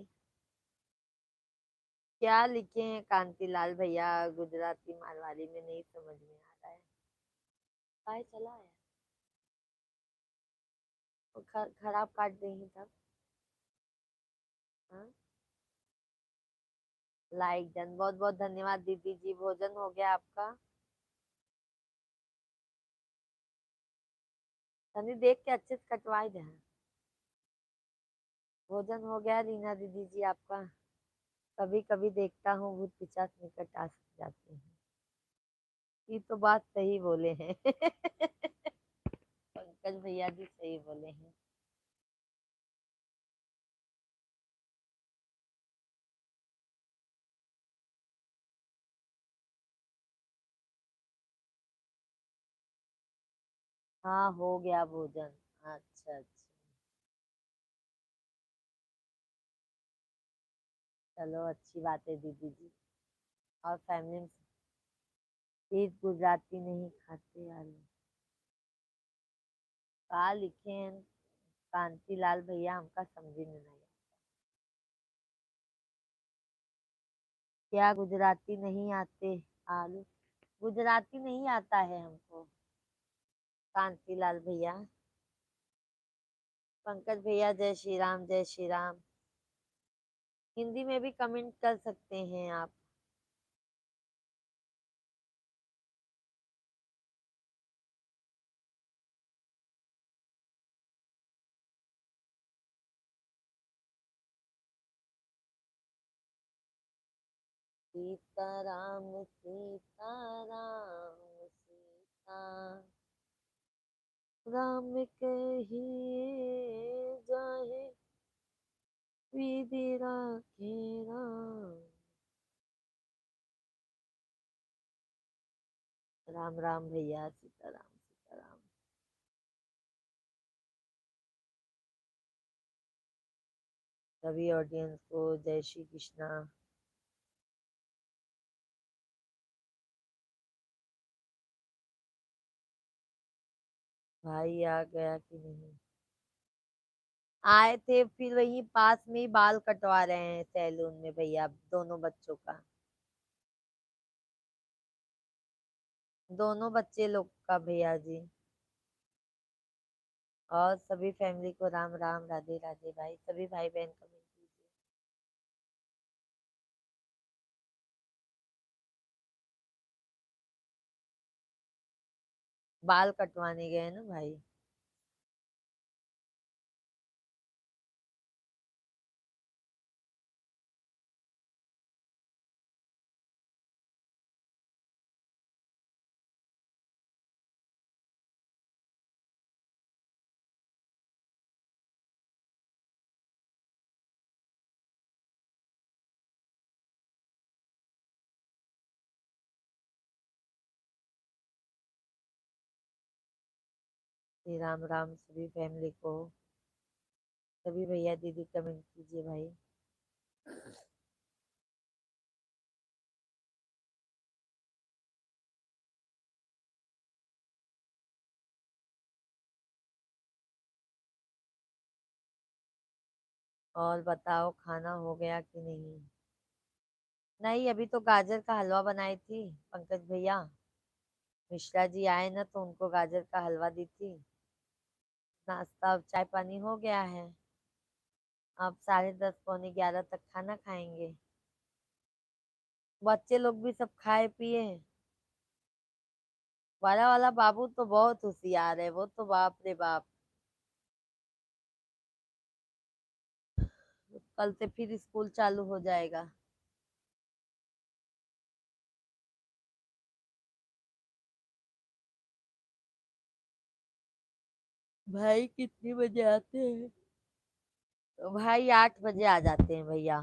क्या लिखे हैं कांतीलाल भैया, गुजराती मारवाड़ी में नहीं समझ में आ रहा है। काय चला है। वो खराब काट देंगे तब। हाँ? लाइक डन, बहुत बहुत धन्यवाद दीदी जी। भोजन हो गया आपका। तनी देख के अच्छे से कटवाई दे। भोजन हो गया रीना दीदी जी आपका। कभी कभी देखता हूँ भूत पिशाच निकट आ जाते हैं। ये तो बात सही बोले हैं। पंकज भैया भी सही बोले हैं। हाँ हो गया भोजन। अच्छा अच्छा। चलो अच्छी बात है दीदी जी। और फैमिली में प्लीज गुजराती नहीं खाते आलू। कहा लिखे हैं कांतीलाल भैया, हमका समझी में नहीं आया। क्या गुजराती नहीं आते आलू। गुजराती नहीं आता है हमको कांतीलाल भैया। पंकज भैया जय श्री राम, जय श्री राम। हिंदी में भी कमेंट कर सकते हैं आप। सीताराम सीताराम सीता राम कहिए जाहे विधि राखे राम। राम राम भैया, सीताराम सीताराम। सभी ऑडियंस को जय श्री कृष्णा। भाई आ गया कि नहीं? आए थे, फिर वहीं पास में ही बाल कटवा रहे हैं सैलून में भैया, दोनों बच्चों का, दोनों बच्चे लोग का भैया जी। और सभी फैमिली को राम राम, राधे राधे भाई, सभी भाई बहन को मिल कीजिए। बाल कटवाने गए ना भाई। श्री राम राम सभी फैमिली को। सभी भैया दीदी कमेंट कीजिए भाई। और बताओ खाना हो गया कि नहीं? नहीं, अभी तो गाजर का हलवा बनाई थी पंकज भैया। मिश्रा जी आए ना तो उनको गाजर का हलवा दी थी। नाश्ता अब चाय पानी हो गया है। अब 10:30 पौने 11 तक खाना खाएंगे। बच्चे लोग भी सब खाए पिए हैं। बड़ा वाला बाबू तो बहुत होशियार है, वो तो बाप रे बाप। कल से फिर स्कूल चालू हो जाएगा। भाई कितने बजे आते हैं? तो भाई 8 बजे आ जाते हैं भैया।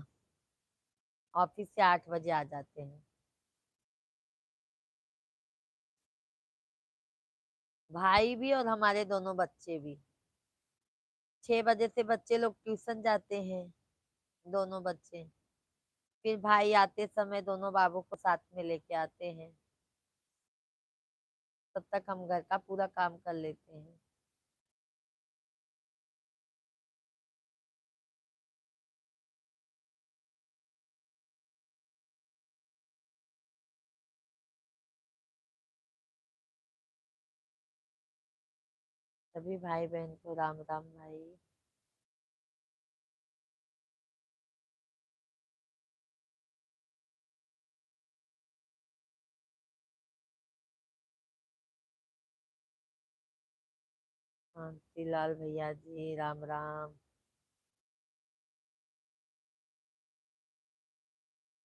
ऑफिस से 8 बजे आ जाते हैं। भाई भी और हमारे दोनों बच्चे भी। 6 बजे से बच्चे लोग ट्यूशन जाते हैं, दोनों बच्चे। फिर भाई आते समय दोनों बाबू को साथ में लेके आते हैं। तब तक हम घर का पूरा काम कर लेते हैं। सभी भाई बहन को राम राम भाई। लाल भैया जी राम राम।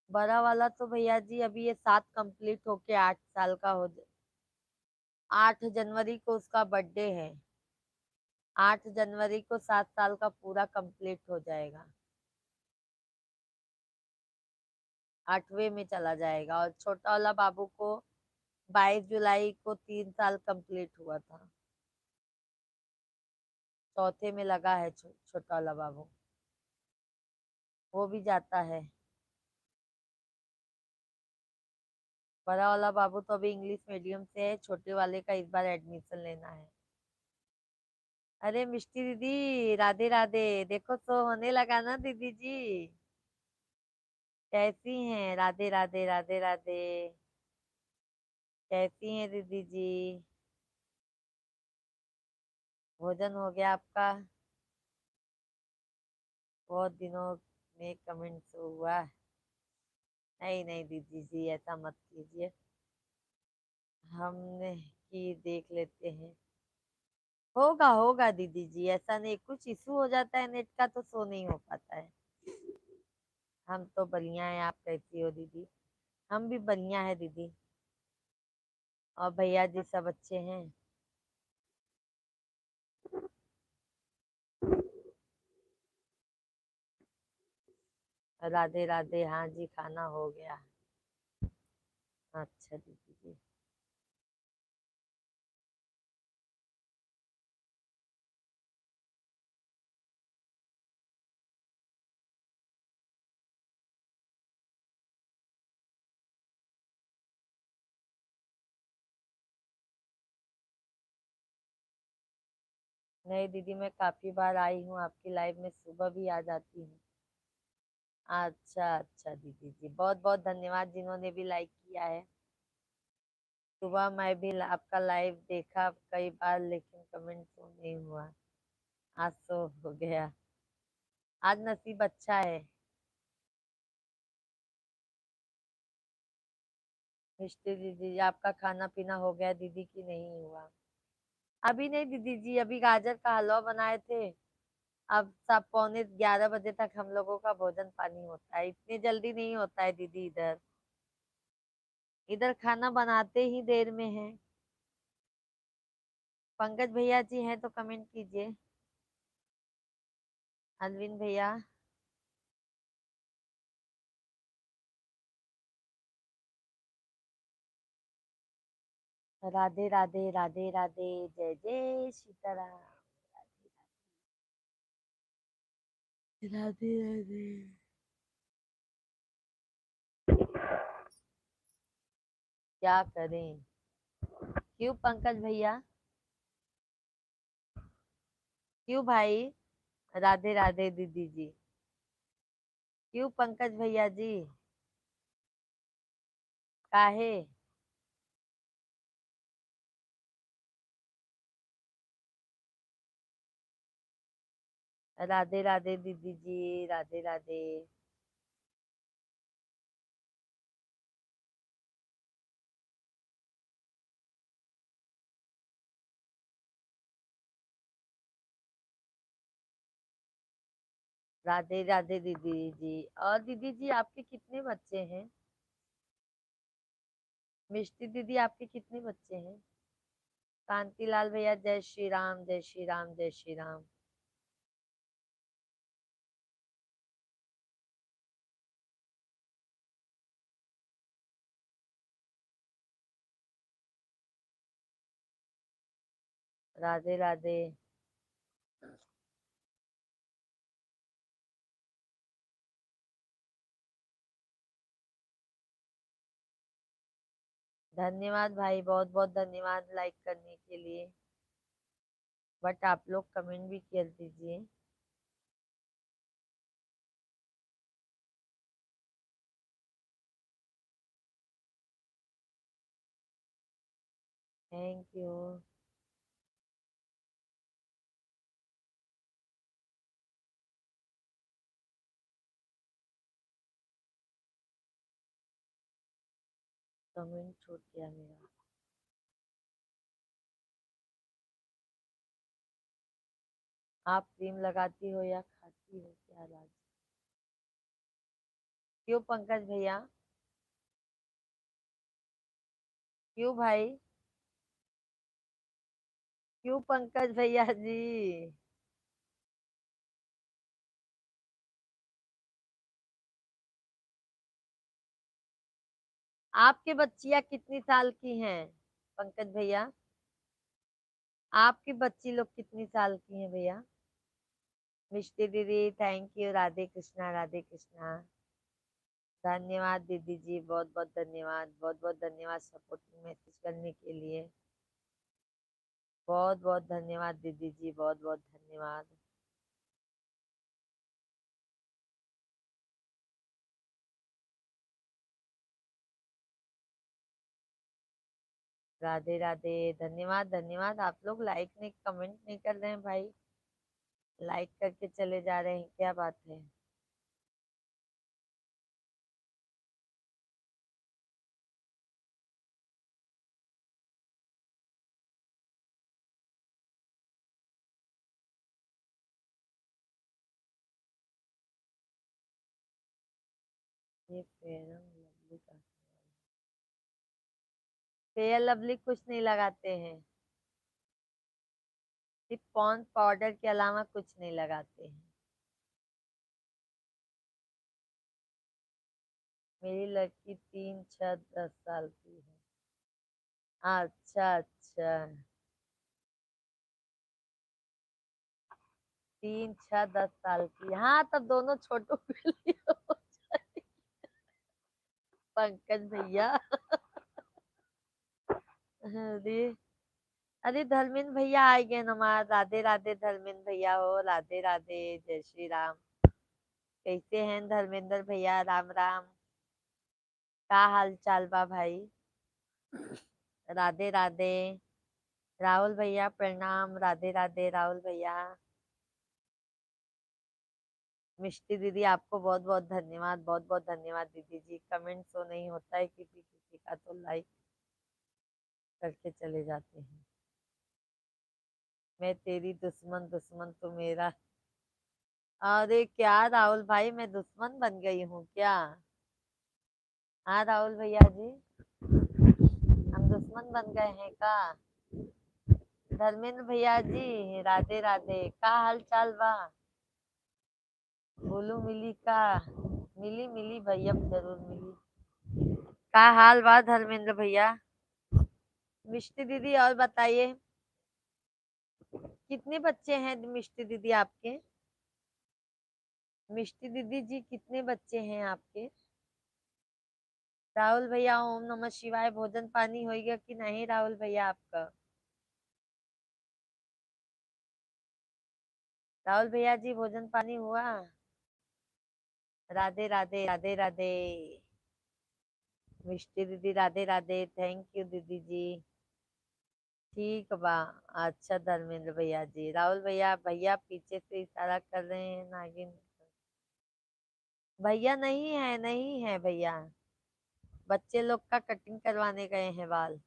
बड़ा वाला तो भैया जी अभी ये 7 कंप्लीट होके 8 साल का 8 जनवरी को उसका बर्थडे है। 8 जनवरी को 7 साल का पूरा कंप्लीट हो जाएगा। 8वें में चला जाएगा। और छोटा वाला बाबू को 22 जुलाई को 3 साल कंप्लीट हुआ था। चौथे में लगा है छोटा वाला बाबू। वो भी जाता है। बड़ा वाला बाबू तो अभी इंग्लिश मीडियम से है, छोटे वाले का इस बार एडमिशन लेना है। अरे मिष्टी दीदी राधे राधे, देखो तो होने लगा ना दीदी जी। कैसी हैं? राधे राधे राधे राधे। कैसी हैं दीदी जी? भोजन हो गया आपका? बहुत दिनों में कमेंट्स हुआ। नहीं नहीं दीदी जी, ऐसा मत कीजिए। हमने की देख लेते हैं। होगा होगा दीदी जी, ऐसा नहीं, कुछ इशू हो जाता है नेट का तो शो नहीं हो पाता है। हम तो बढ़िया है, आप कैसी हो दीदी? हम भी बढ़िया है दीदी। और भैया जी सब अच्छे हैं? राधे राधे। हाँ जी, खाना हो गया। अच्छा दीदी जी। नहीं दीदी, मैं काफी बार आई हूँ आपकी लाइव में, सुबह भी आ जाती हूँ। अच्छा अच्छा दीदी जी, बहुत बहुत धन्यवाद जिन्होंने भी लाइक किया है। सुबह मैं भी आपका लाइव देखा कई बार, लेकिन कमेंट तो नहीं हुआ। आज तो हो गया। आज नसीब अच्छा है। मिष्टी दीदी जी, आपका खाना पीना हो गया दीदी की नहीं हुआ? अभी नहीं दीदी जी, अभी गाजर का हलवा बनाए थे। अब सब 11:15 बजे तक हम लोगों का भोजन पानी होता है, इतनी जल्दी नहीं होता है दीदी। इधर इधर खाना बनाते ही देर में है। पंकज भैया जी हैं तो कमेंट कीजिए। अरविंद भैया। राधे राधे राधे राधे। जय जय सीताराम। राधे राधे। क्या करें? क्यों पंकज भैया? क्यों भाई? राधे राधे दीदी जी। क्यों पंकज भैया जी? काहे? राधे राधे दीदी जी, राधे राधे। राधे राधे दीदी जी। और दीदी जी आपके कितने बच्चे हैं? मिष्टी दीदी आपके कितने बच्चे हैं? कांतिलाल भैया, जय श्री राम जय श्री राम जय श्री राम। राधे राधे। धन्यवाद भाई, बहुत बहुत धन्यवाद लाइक करने के लिए। बट आप लोग कमेंट भी कर दीजिए। Thank you. कमेंट छूट गया मेरा। आप क्रीम लगाती हो या खाती हो, क्या राज? क्यों पंकज भैया? क्यों भाई? क्यों पंकज भैया जी? आपकी बच्चियां कितनी साल की हैं पंकज भैया? आपकी बच्ची लोग कितनी साल की हैं भैया? मिष्टी दीदी, थैंक यू। राधे कृष्णा राधे कृष्णा। धन्यवाद दीदी जी, बहुत बहुत धन्यवाद, बहुत बहुत धन्यवाद सपोर्टिंग मैसेज करने के लिए। बहुत बहुत धन्यवाद दीदी जी, बहुत बहुत धन्यवाद। राधे राधे। धन्यवाद धन्यवाद। आप लोग लाइक नहीं, कमेंट नहीं कर रहे हैं भाई। लाइक करके चले जा रहे हैं, क्या बात है? ये फेयर लवली का फेयर लवली कुछ नहीं लगाते हैं, सिर्फ पॉन्स पाउडर के अलावा कुछ नहीं लगाते हैं। मेरी लड़की 3, 6, 10 साल की है। अच्छा अच्छा, 3, 6, 10 साल की, हाँ तब दोनों छोटों के लिए हो जाएगी। पंकज भैया अरे अरे धर्मेंद्र भैया आ गए नमाज। राधे राधे धर्मेंद्र भैया, हो राधे राधे, जय श्री राम। कैसे हैं धर्मेंद्र भैया? राम राम, का हाल चाल बा भाई? राधे राधे। राहुल भैया प्रणाम, राधे राधे राहुल भैया। मिष्टी दीदी आपको बहुत बहुत धन्यवाद, बहुत बहुत धन्यवाद दीदी जी। कमेंट तो नहीं होता है किसी किसी का, तो लाइक करके चले जाते हैं। मैं तेरी दुश्मन, दुश्मन तू मेरा। अरे क्या राहुल भाई, मैं दुश्मन बन गई हूँ क्या? हाँ राहुल भैया जी, हम दुश्मन बन गए हैं का? धर्मेंद्र भैया जी राधे राधे, का हाल चाल बा? बोलू मिली का? मिली मिली भैया, जरूर मिली। का हाल बा धर्मेंद्र भैया? मिष्टी दीदी और बताइए, कितने बच्चे हैं मिष्टी दीदी आपके? मिष्टी दीदी जी कितने बच्चे हैं आपके? राहुल भैया ओम नमः शिवाय, भोजन पानी हो गया कि नहीं राहुल भैया आपका? राहुल भैया जी भोजन पानी हुआ? राधे राधे राधे राधे। मिष्टी दीदी राधे राधे, थैंक यू दीदी जी। ठीक बा। अच्छा धर्मेंद्र भैया जी, राहुल भैया, भैया पीछे से इशारा कर रहे हैं नागिन। भैया नहीं है, नहीं है भैया, बच्चे लोग का कटिंग करवाने गए हैं बाल।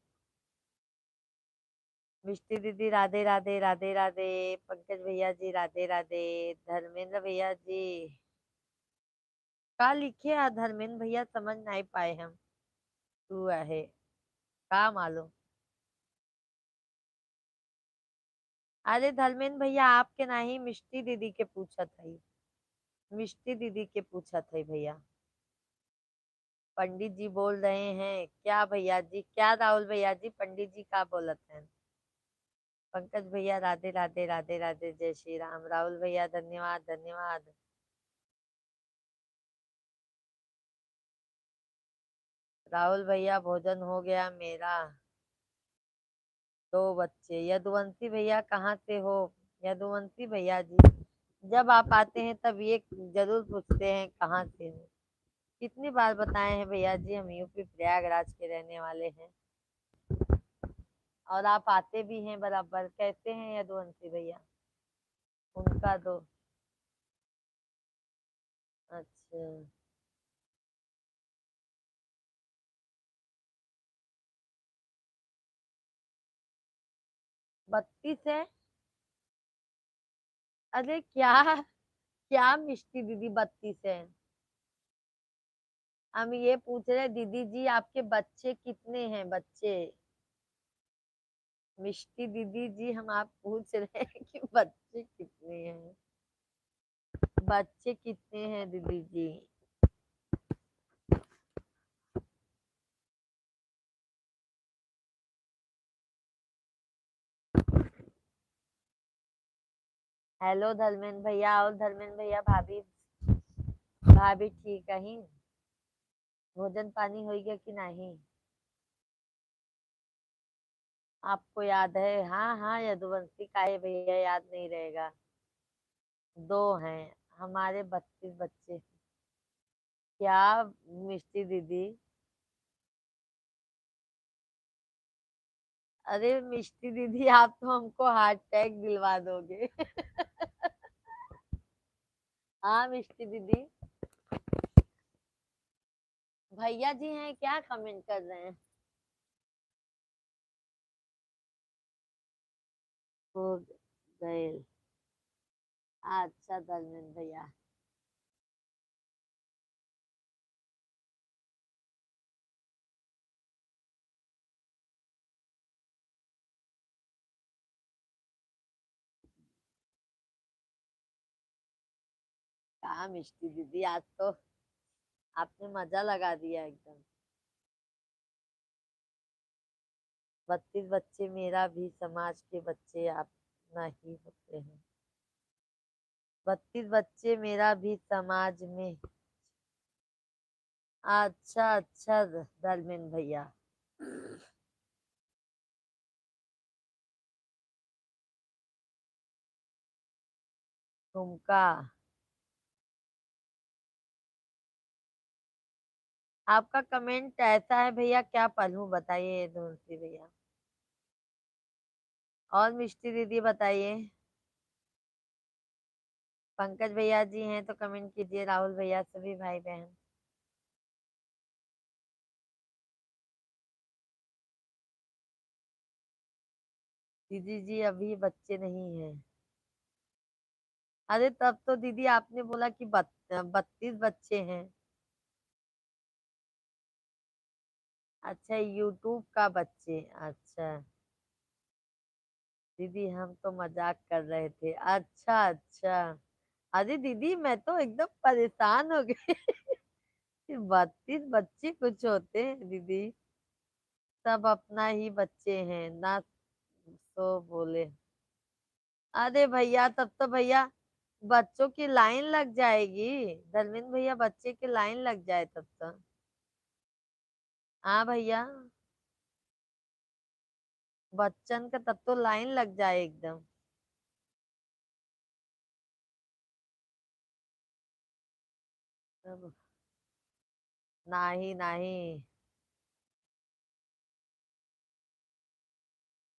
मिष्टी दीदी राधे राधे राधे राधे। पंकज भैया जी राधे राधे। धर्मेंद्र भैया जी का लिखे आ धर्मेंद्र भैया, समझ नहीं पाए हम। तू है का मालूम? अरे धर्मेंद्र भैया आपके नहीं, मिष्टी दीदी के पूछत है, मिष्टी दीदी के पूछत है भैया। पंडित जी बोल रहे हैं क्या भैया जी? क्या राहुल भैया जी, पंडित जी का बोलत हैं? पंकज भैया राधे राधे राधे राधे, जय श्री राम। राहुल भैया धन्यवाद धन्यवाद। राहुल भैया भोजन हो गया मेरा, 2 बच्चे। यदुवंशी भैया कहाँ से हो? यदुवंशी भैया जी जब आप आते हैं तब ये जरूर पूछते हैं कहाँ से हो। कितनी बार बताए हैं भैया जी, हम यूपी प्रयागराज के रहने वाले हैं, और आप आते भी हैं बराबर। कैसे हैं यदुवंशी भैया? उनका दो। अच्छा, 32 है? अरे क्या, क्या मिष्टी दीदी 32 है? हम ये पूछ रहे दीदी जी आपके बच्चे कितने हैं, बच्चे? मिष्टी दीदी जी हम आप पूछ रहे हैं कि बच्चे कितने हैं, बच्चे कितने हैं दीदी जी? हेलो धर्मेंद्र भैया, और धर्मेंद्र भैया भाभी, भाभी ठीक है? भोजन पानी हो गया कि नहीं? आपको याद है? हाँ हाँ, यदुवंशी का है भैया, याद नहीं रहेगा। 2 हैं हमारे, 32 बच्चे। क्या मिष्टी दीदी? अरे मिष्टी दीदी आप तो हमको हार्ट अटैक दिलवा दोगे। हाँ मिष्टी दीदी। भैया जी हैं क्या, कमेंट कर रहे हैं? हो गए। अच्छा धर्मेंद्र भैया, हाँ मिष्टी दीदी, आज तो आपने मजा लगा दिया एकदम। 32 बच्चे मेरा भी समाज के बच्चे आप नहीं होते हैं। 32 बच्चे मेरा भी समाज में। अच्छा अच्छा धर्मेंद्र भैया। ठुमका। आपका कमेंट ऐसा है भैया, क्या पढ़ूं बताइए धुंसी भैया। और मिष्टी दीदी बताइए। पंकज भैया जी हैं तो कमेंट कीजिए, राहुल भैया, सभी भाई बहन। दीदी जी अभी बच्चे नहीं हैं। अरे तब तो दीदी आपने बोला कि 32 बच्चे हैं। अच्छा यूट्यूब का बच्चे, अच्छा। दीदी हम तो मजाक कर रहे थे, अच्छा अच्छा। अरे दीदी मैं तो एकदम परेशान हो गई। 32 बच्चे कुछ होते हैं दीदी। सब अपना ही बच्चे हैं ना। तो बोले। अरे भैया तब तो भैया बच्चों की लाइन लग जाएगी। धर्मेंद्र भैया बच्चे की लाइन लग जाए तब तो। हाँ भैया। बच्चन का तब तो लाइन लग जाए एकदम। तब नहीं नहीं।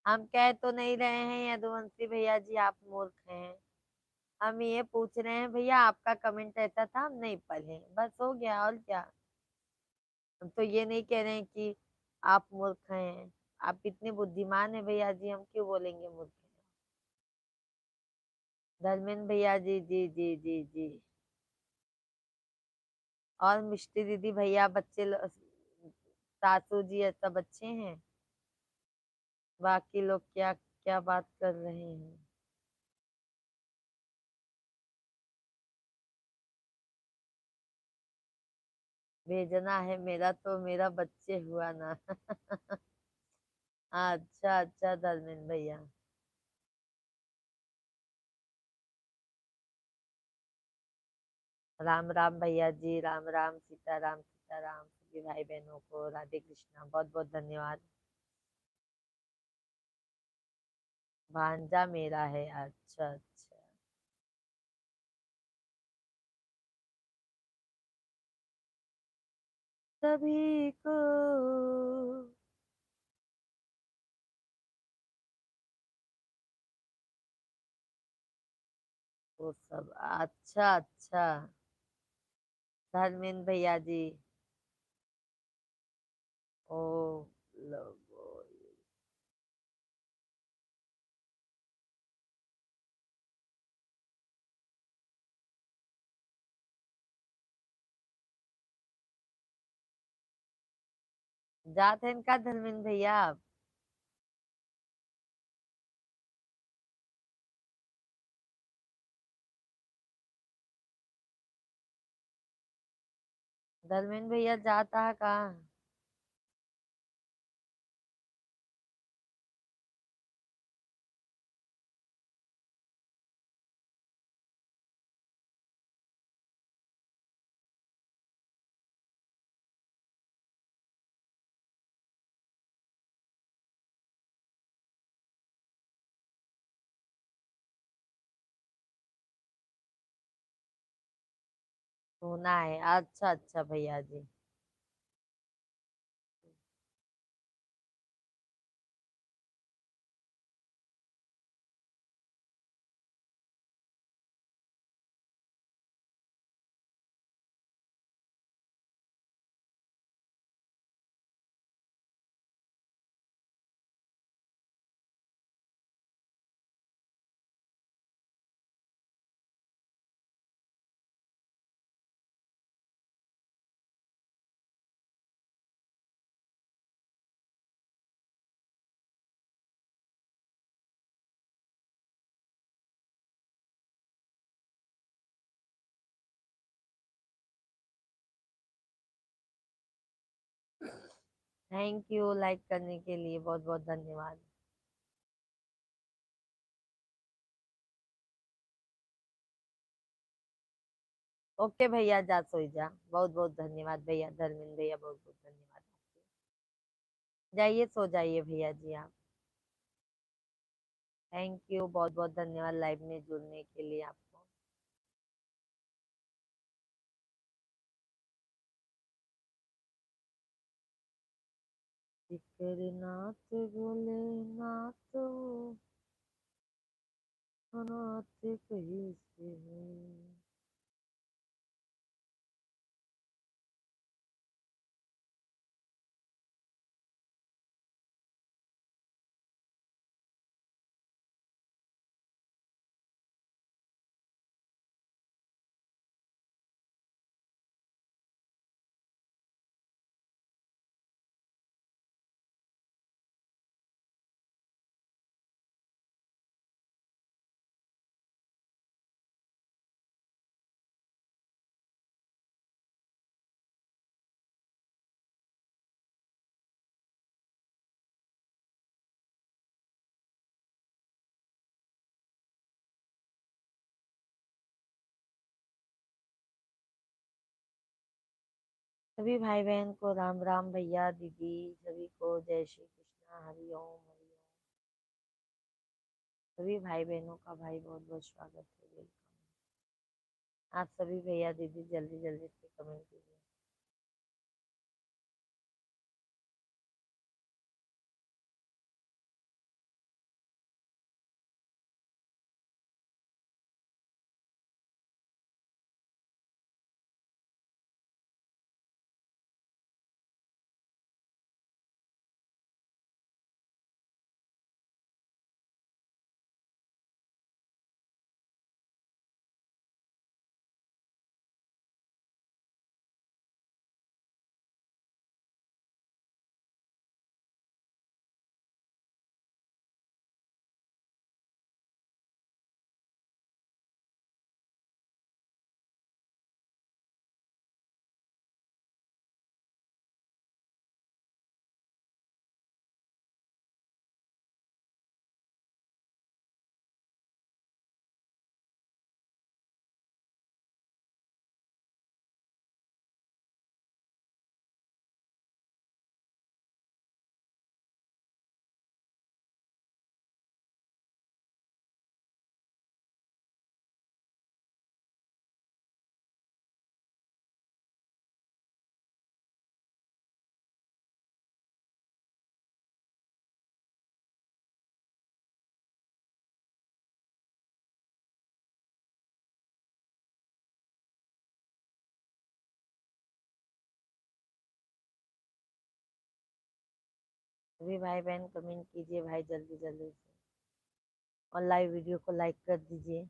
हम कह तो नहीं रहे हैं यदुवंशी भैया जी आप मूर्ख हैं। हम ये पूछ रहे हैं भैया, आपका कमेंट ऐसा था हम नहीं पढ़े, बस हो गया और क्या। हम तो ये नहीं कह रहे हैं कि आप मूर्ख हैं। आप इतने बुद्धिमान हैं भैया जी, हम क्यों बोलेंगे मूर्ख हैं। धर्मेंद्र भैया जी जी जी जी जी। और मिष्टी दीदी भैया सासू जी ऐसा बच्चे हैं। बाकी लोग क्या क्या बात कर रहे हैं। भेजना है मेरा तो मेरा बच्चे हुआ ना। अच्छा अच्छा धर्मेंद्र भैया। राम राम भैया जी, राम राम, सीताराम सीताराम, सभी भाई बहनों को राधे कृष्णा, बहुत बहुत धन्यवाद। भांजा मेरा है, अच्छा अच्छा। सभी को। वो सब अच्छा अच्छा। धर्मेंद्र भैया जी। ओ लोगो। जात है इनका धर्मेंद्र भैया आप। धर्मेंद्र भैया जाता है कहाँ। सुना है, अच्छा अच्छा भैया जी। थैंक यू लाइक करने के लिए, बहुत बहुत धन्यवाद। ओके भैया, जा सोई जा। बहुत बहुत धन्यवाद भैया, धर्मेंद्र भैया, बहुत बहुत धन्यवाद आपके। जाइए सो जाइए भैया जी आप। थैंक यू, बहुत बहुत धन्यवाद लाइव में जुड़ने के लिए आपको। जिक्र नाथ बोले नाथ नाथ कहीं से है। सभी भाई बहन को राम राम, भैया दीदी सभी को जय श्री कृष्णा, हरि ओम हरि ओम। सभी भाई बहनों का भाई बहुत बहुत स्वागत है, वेलकम। आप सभी भैया दीदी जल्दी जल्दी से कमेंट कीजिए। सभी भाई बहन कमेंट कीजिए भाई, जल्दी जल्दी से, और लाइव वीडियो को लाइक कर दीजिए।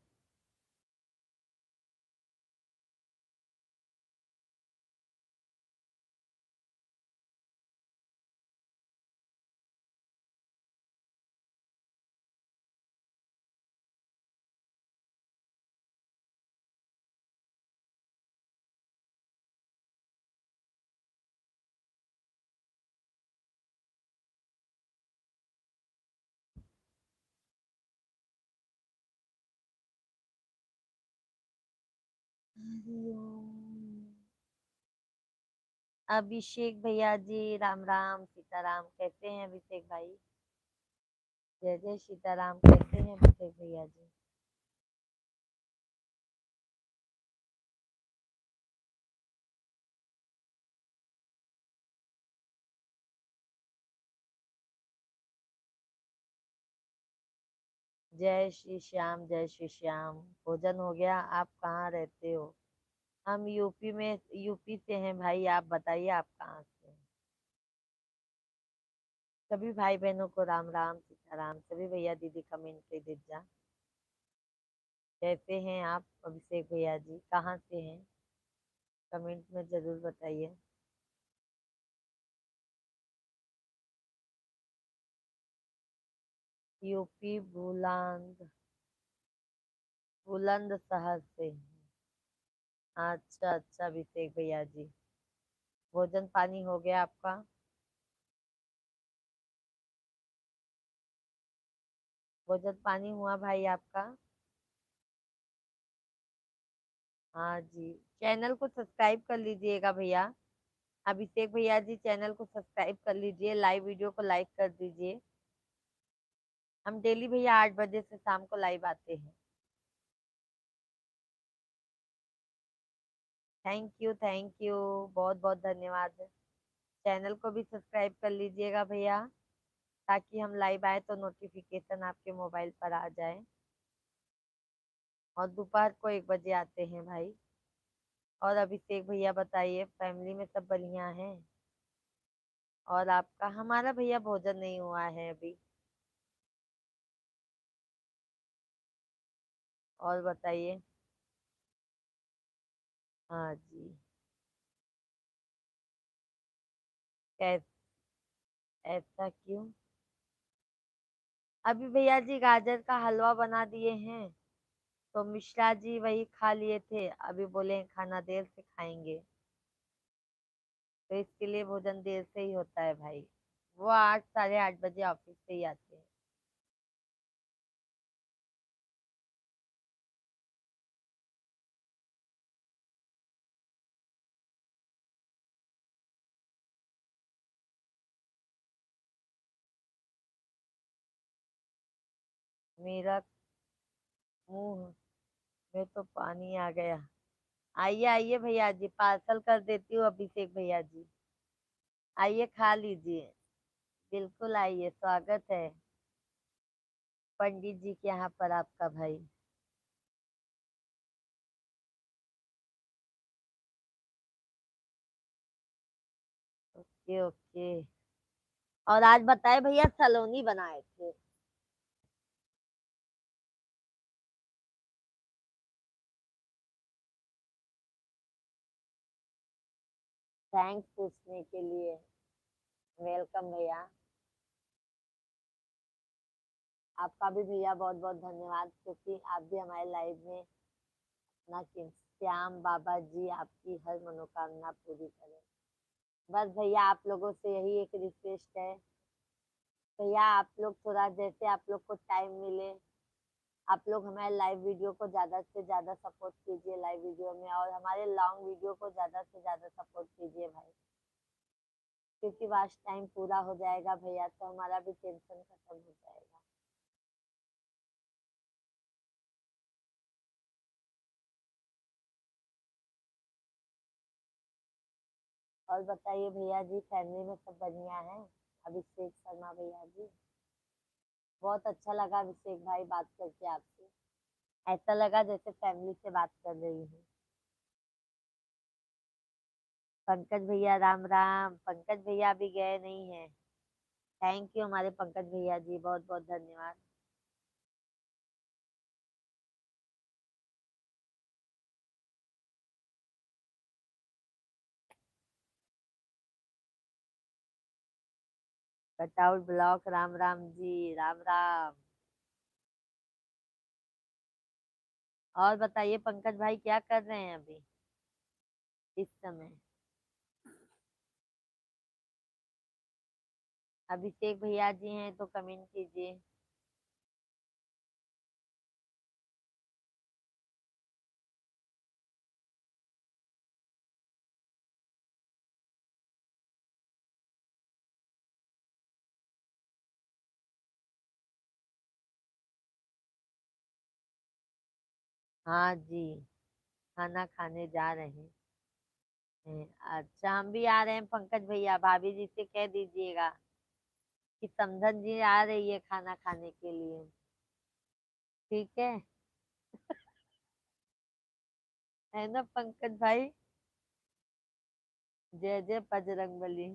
हरि ओम। अभिषेक भैया जी राम राम सीताराम, कैसे हैं अभिषेक भाई? जय जय सीताराम, कैसे हैं अभिषेक भैया जी? जय श्री श्याम, जय श्री श्याम। भोजन हो गया? आप कहाँ रहते हो? हम यूपी में, यूपी से हैं भाई। आप बताइए आप कहाँ से हैं? सभी भाई बहनों को राम राम सीताराम। सभी भैया दीदी कमेंट कर दीजिए। कैसे हैं आप अभिषेक भैया जी, कहाँ से हैं? कमेंट में जरूर बताइए। यूपी बुलंद, बुलंदशहर से हैं। अच्छा अच्छा अभिषेक भैया जी, भोजन पानी हो गया आपका? भोजन पानी हुआ भाई आपका? हाँ जी। चैनल को सब्सक्राइब कर लीजिएगा भैया। अभिषेक भैया जी चैनल को सब्सक्राइब कर लीजिए, लाइव वीडियो को लाइक कर दीजिए। हम डेली भैया 8 बजे से शाम को लाइव आते हैं। थैंक यू, बहुत बहुत धन्यवाद। चैनल को भी सब्सक्राइब कर लीजिएगा भैया, ताकि हम लाइव आए तो नोटिफिकेशन आपके मोबाइल पर आ जाए। और दोपहर को 1 बजे आते हैं भाई। और अभिषेक भैया बताइए, फैमिली में सब बढ़िया है? और आपका? हमारा भैया भोजन नहीं हुआ है अभी। और बताइए। हाँ जी। कैस ऐसा क्यों? अभी भैया जी गाजर का हलवा बना दिए हैं, तो मिश्रा जी वही खा लिए थे, अभी बोले हैं खाना देर से खाएंगे, तो इसके लिए भोजन देर से ही होता है भाई। वो 8 साढ़े 8 बजे ऑफिस से ही आते हैं। मेरा मुंह में तो पानी आ गया। आइए आइए भैया जी, पार्सल कर देती हूँ अभिषेक भैया जी। आइए खा लीजिए। बिल्कुल आइए, स्वागत है पंडित जी के यहाँ पर आपका भाई। Okay okay. और आज बताए भैया सलोनी बनाए थे। थैंक्स पूछने के लिए। वेलकम भैया। आपका भी भैया बहुत बहुत धन्यवाद, क्योंकि आप भी हमारे लाइव में अपना श्याम बाबा जी आपकी हर मनोकामना पूरी करें। बस भैया आप लोगों से यही एक रिक्वेस्ट है, भैया आप लोग थोड़ा, जैसे आप लोग को टाइम मिले, आप लोग हमारे लाइव वीडियो को ज्यादा से ज्यादा सपोर्ट कीजिए लाइव वीडियो में, और हमारे लॉन्ग वीडियो को ज्यादा से ज्यादा सपोर्ट कीजिए भाई, क्योंकि वाच टाइम पूरा हो जाएगा भैया, तो हमारा भी टेंशन खत्म हो जाएगा। और बताइए भैया जी, फैमिली में सब बढ़िया है? अभिषेक शर्मा भैया जी, बहुत अच्छा लगा अभिषेक भाई बात करके आपसे। ऐसा लगा जैसे फैमिली से बात कर रही हूँ। पंकज भैया राम राम। पंकज भैया अभी गए नहीं है। थैंक यू हमारे पंकज भैया जी, बहुत बहुत धन्यवाद। Cutout block, Ram Ram ji, Ram Ram. और बताइए पंकज भाई क्या कर रहे हैं अभी इस समय? अभिषेक भैया जी हैं तो कमेंट कीजिए। हाँ जी, खाना खाने जा रहे हैं। अच्छा, हम भी आ रहे हैं पंकज भैया, भाभी जी से कह दीजिएगा कि समधन जी आ रही है खाना खाने के लिए। ठीक है। है ना पंकज भाई? जय जय बजरंगबली।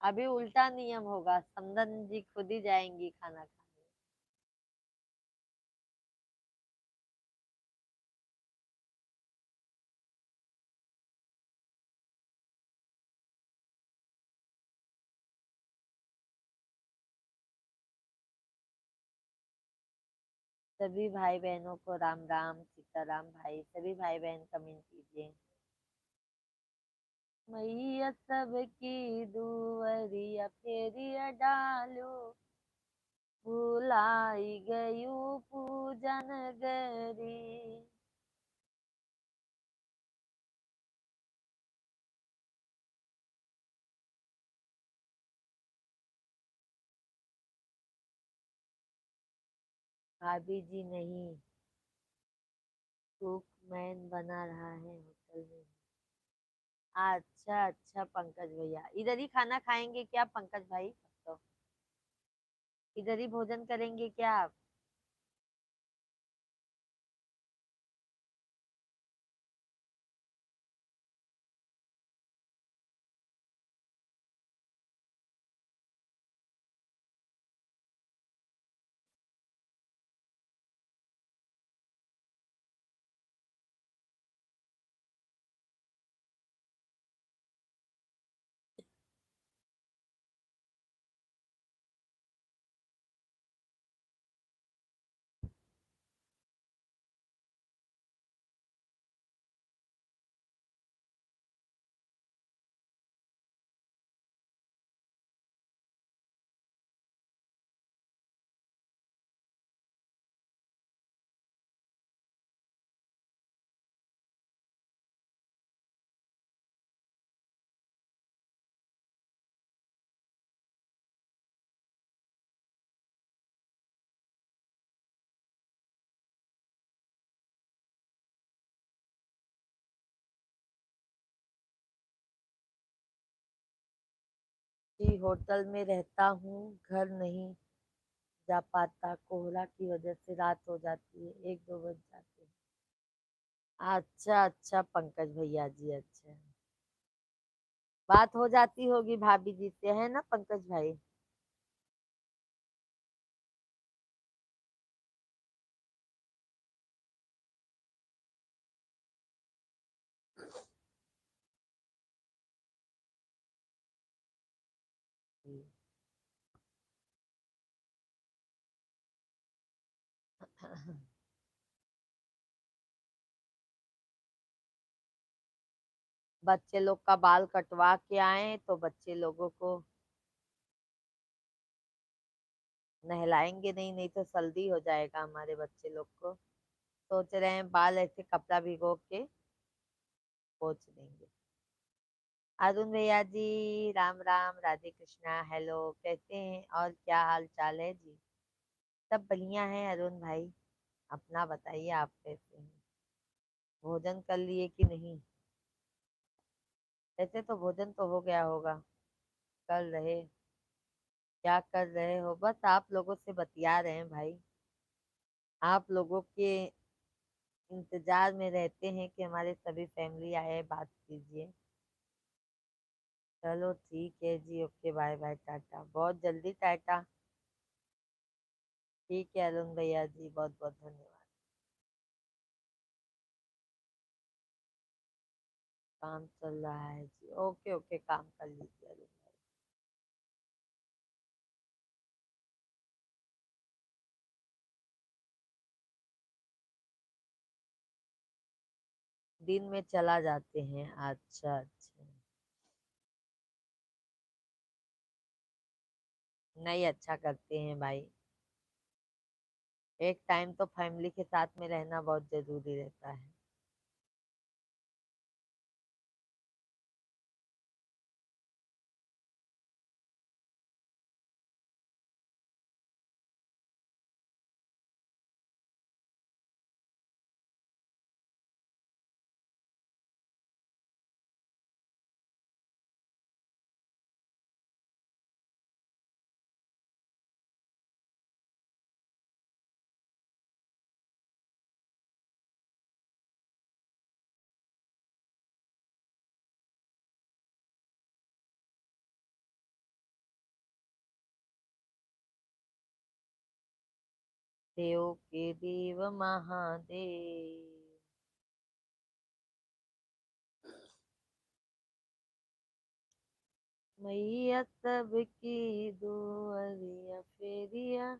अभी उल्टा नियम होगा, समधन जी खुद ही जाएंगी खाना खाने। सभी भाई बहनों को राम राम, सीताराम भाई, सभी भाई बहन कमेंट कीजिए। मैया सबकी दुवरिया फेरिया डालो, भुलाई गयू पूजन गरी। भाभी जी नहीं, कुक मैन बना रहा है होटल में। अच्छा अच्छा पंकज भैया, इधर ही खाना खाएंगे क्या पंकज भाई? तो इधर ही भोजन करेंगे क्या आप? जी होटल में रहता हूँ, घर नहीं जा पाता, कोहरा की वजह से रात हो जाती है, 1-2 बज जाते हैं। अच्छा अच्छा पंकज भैया जी, अच्छा। बात हो जाती होगी भाभी जी से, है ना पंकज भाई? जी। बच्चे लोग का बाल कटवा के आए तो बच्चे लोगों को नहलाएंगे नहीं, नहीं तो सर्दी हो जाएगा हमारे बच्चे लोग को। सोच रहे हैं बाल ऐसे कपड़ा भिगो के पोंछ देंगे। अरुण भैया जी राम राम, राधे कृष्णा, हेलो, कैसे हैं और क्या हाल चाल है जी? सब बढ़िया है अरुण भाई, अपना बताइए आप कैसे हैं? भोजन कर लिए कि नहीं? ऐसे तो भोजन तो हो गया होगा। कर रहे, क्या कर रहे हो? बस आप लोगों से बतिया रहे हैं भाई। आप लोगों के इंतजार में रहते हैं कि हमारे सभी फैमिली आए, बात कीजिए। चलो ठीक है जी, ओके, बाय बाय, टाटा, बहुत जल्दी टाटा। ठीक है अरुण भैया जी, बहुत बहुत धन्यवाद। काम चल रहा है जी, ओके ओके, काम कर लीजिए अरुण भाई। दिन में चला जाते हैं, अच्छा अच्छा। नहीं, अच्छा करते हैं भाई। एक टाइम तो फैमिली के साथ में रहना बहुत जरूरी रहता है। देव के देव महादेव। मैया सबकी दुआरिया फेरिया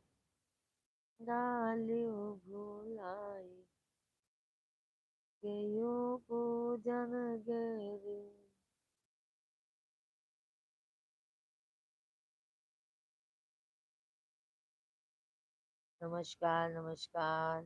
डालियो भुलाई गयो पूजन गरी। नमस्कार नमस्कार।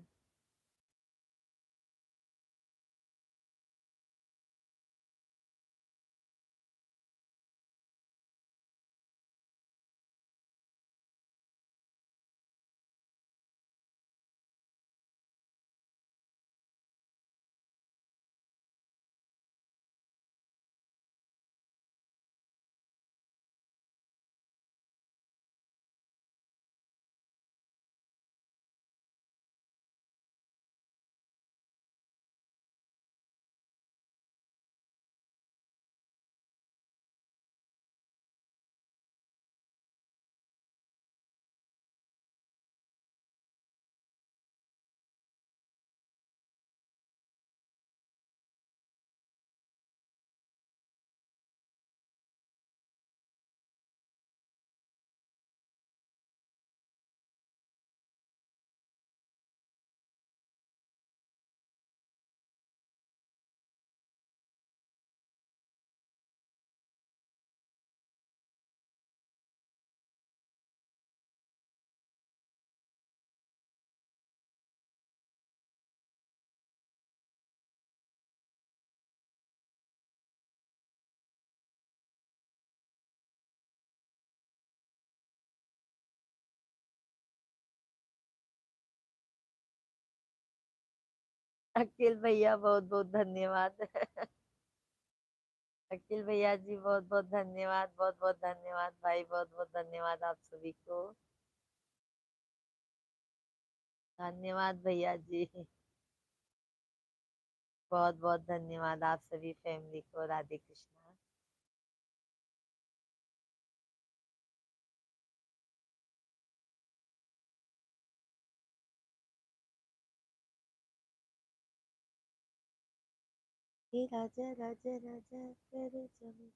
अखिल भैया बहुत बहुत धन्यवाद। अखिल भैया जी बहुत बहुत धन्यवाद, बहुत बहुत धन्यवाद भाई, बहुत बहुत धन्यवाद आप सभी को। धन्यवाद भैया जी। बहुत बहुत धन्यवाद आप सभी फैमिली को। राधे कृष्णा। हे राजा राजा राजा कर जम।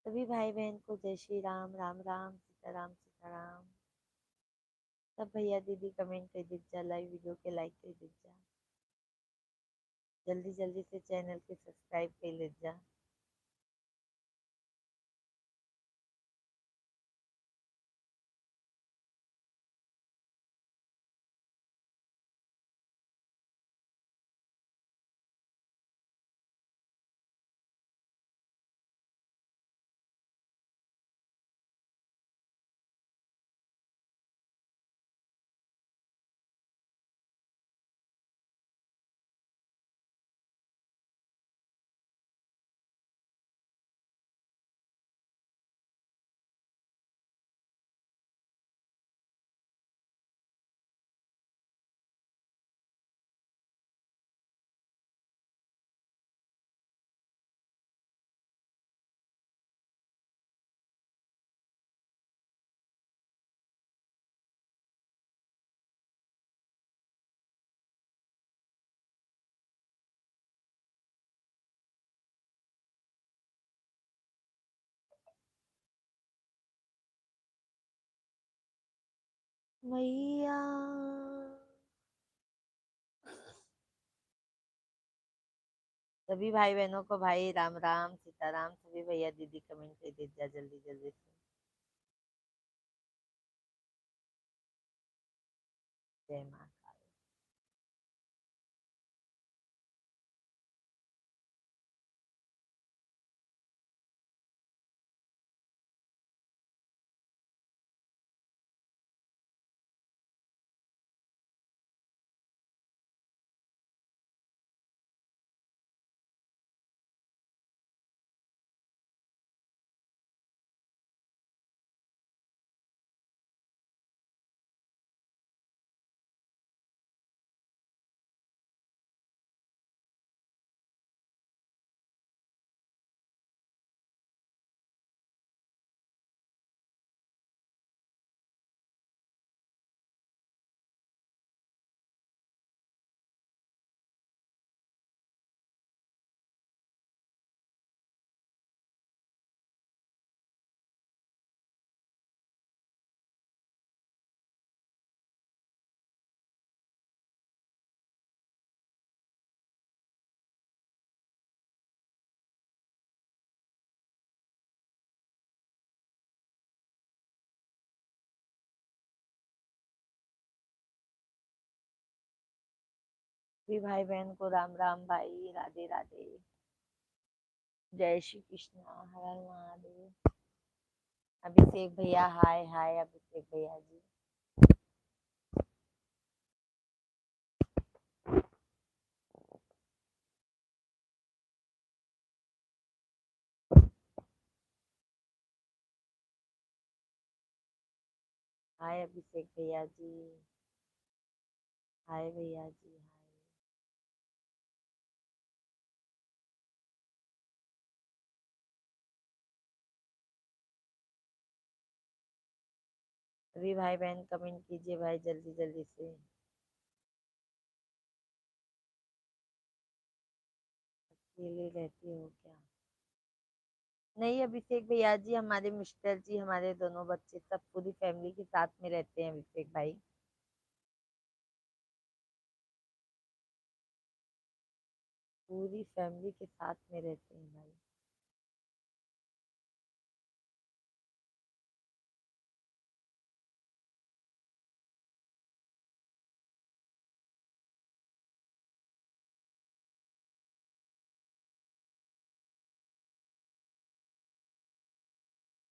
सभी भाई बहन को जय श्री राम, राम राम, सीताराम सीताराम। सब भैया दीदी कमेंट कर दीजिए जा, लाइव वीडियो के लाइक कर दीजिए जा। जल्दी जल्दी से चैनल के सब्सक्राइब कर लीजिए जा। मैया सभी भाई बहनों को भाई राम राम सीताराम। सभी भैया दीदी कमेंट कर दीजिए जा, जल्दी जल्दी से। जय माँ। भी भाई बहन को राम राम भाई, राधे राधे, जय श्री कृष्णा, हर हर महादेव। अभिषेक भैया हाय हाय, अभिषेक भैया जी। हाय अभिषेक भैया जी, हाय भैया जी हाय। अभी भाई बहन कमेंट कीजिए भाई, जल्दी जल्दी से। अकेले रहती हो क्या? नहीं अभिषेक भैया जी, हमारे मिस्टर जी, हमारे दोनों बच्चे, सब पूरी फैमिली के साथ में रहते हैं अभिषेक भाई। पूरी फैमिली के साथ में रहते हैं भाई।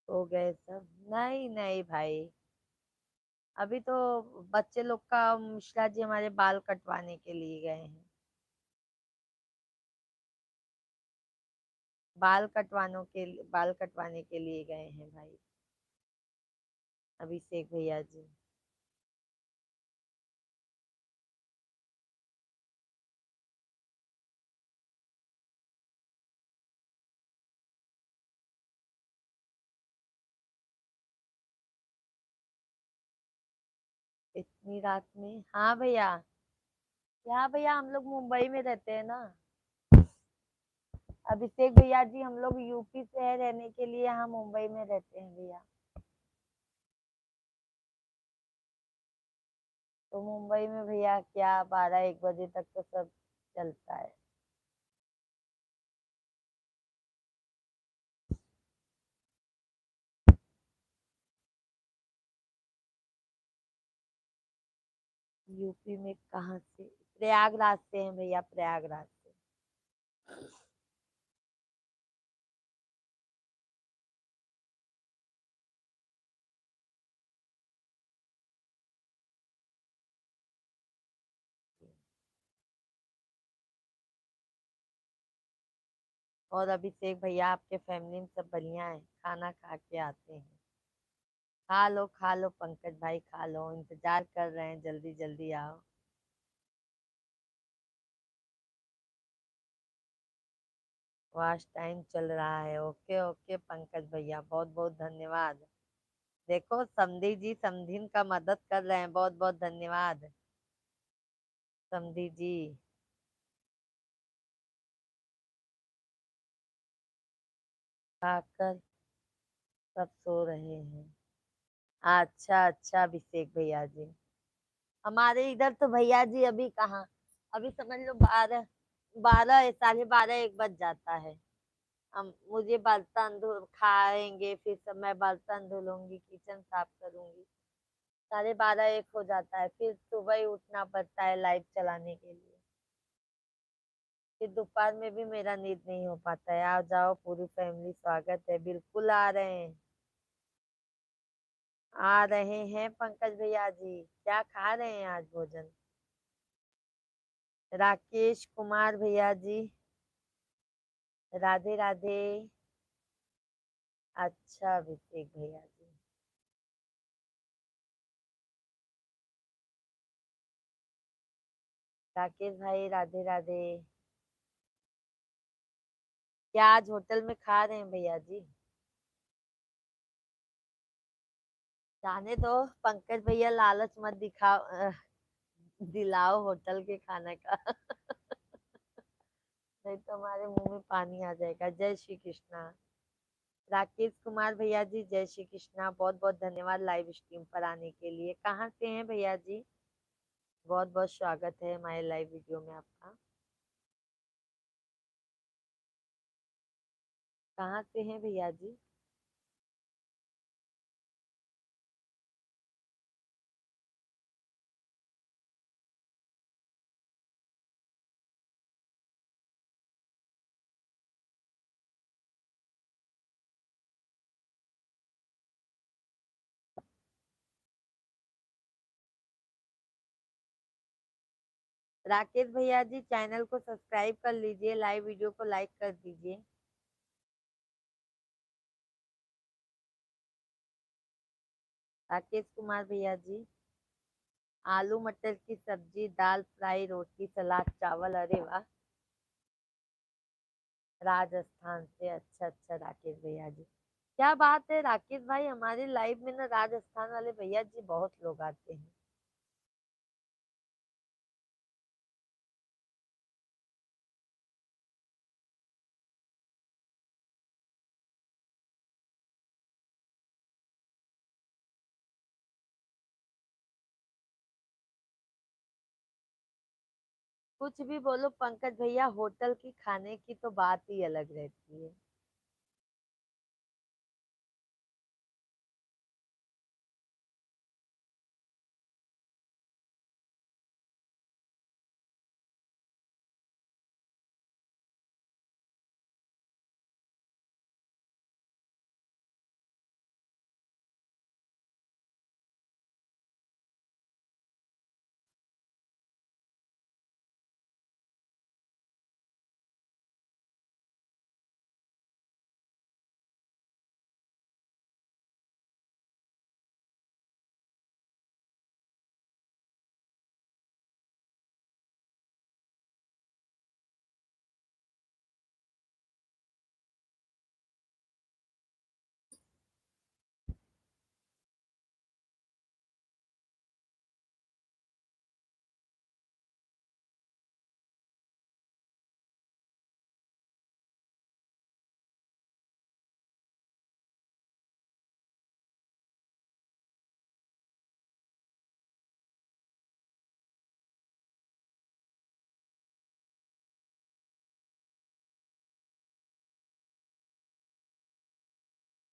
हो गए सब? नहीं नहीं भाई, अभी तो बच्चे लोग का मिश्रा जी हमारे बाल कटवाने के लिए गए हैं। बाल कटवाने के लिए गए हैं भाई, अभिषेक भैया जी। इतनी रात में? हाँ भैया। क्या भैया, हम लोग मुंबई में रहते हैं ना अभिषेक भैया जी, हम लोग यूपी से है, रहने के लिए यहाँ मुंबई में रहते हैं भैया। तो मुंबई में भैया क्या 12-1 बजे तक तो सब चलता है। यूपी में कहाँ से? प्रयागराज से हैं भैया, प्रयागराज से। और अभिषेक भैया, आपके फैमिली में सब बढ़िया है? खाना खा के आते हैं? खा लो पंकज भाई, खा लो, इंतजार कर रहे हैं, जल्दी जल्दी आओ। वॉच टाइम चल रहा है, ओके ओके पंकज भैया, बहुत बहुत धन्यवाद। देखो समधी जी समधिन का मदद कर रहे हैं, बहुत बहुत धन्यवाद समधी जी। खाकर सब सो रहे हैं? अच्छा अच्छा अभिषेक भैया जी, हमारे इधर तो भैया जी अभी कहाँ, अभी समझ लो 12, 12, 12, 1 बज जाता है। हम मुझे बर्तन धो खाएंगे, फिर सब मैं बर्तन धुलूंगी, किचन साफ करूंगी, 12:30 1 हो जाता है, फिर सुबह ही उठना पड़ता है लाइट चलाने के लिए। फिर दोपहर में भी मेरा नींद नहीं हो पाता है। आ जाओ पूरी फैमिली, स्वागत है, बिल्कुल आ रहे हैं। आ रहे हैं पंकज भैया जी। क्या खा रहे हैं आज भोजन? राकेश कुमार भैया जी, राधे राधे। अच्छा अभिषेक भैया जी, राकेश भाई राधे राधे। क्या आज होटल में खा रहे हैं भैया जी? जाने दो पंकज भैया, लालच मत दिखाओ, दिलाओ होटल के खाने का। नहीं तो हमारे मुंह में पानी आ जाएगा। जय श्री कृष्णा। राकेश कुमार भैया जी, जय श्री कृष्णा, बहुत बहुत धन्यवाद लाइव स्ट्रीम पर आने के लिए। कहाँ से हैं भैया जी? बहुत बहुत स्वागत है हमारे लाइव वीडियो में आपका। कहाँ से हैं भैया जी? राकेश भैया जी चैनल को सब्सक्राइब कर लीजिए, लाइव वीडियो को लाइक कर दीजिए। राकेश कुमार भैया जी, आलू मटर की सब्जी, दाल फ्राई, रोटी, सलाद, चावल। अरे वाह, राजस्थान से। अच्छा अच्छा राकेश भैया जी, क्या बात है राकेश भाई, हमारे लाइव में ना राजस्थान वाले भैया जी बहुत लोग आते हैं। कुछ भी बोलो पंकज भैया, होटल की खाने की तो बात ही अलग रहती है।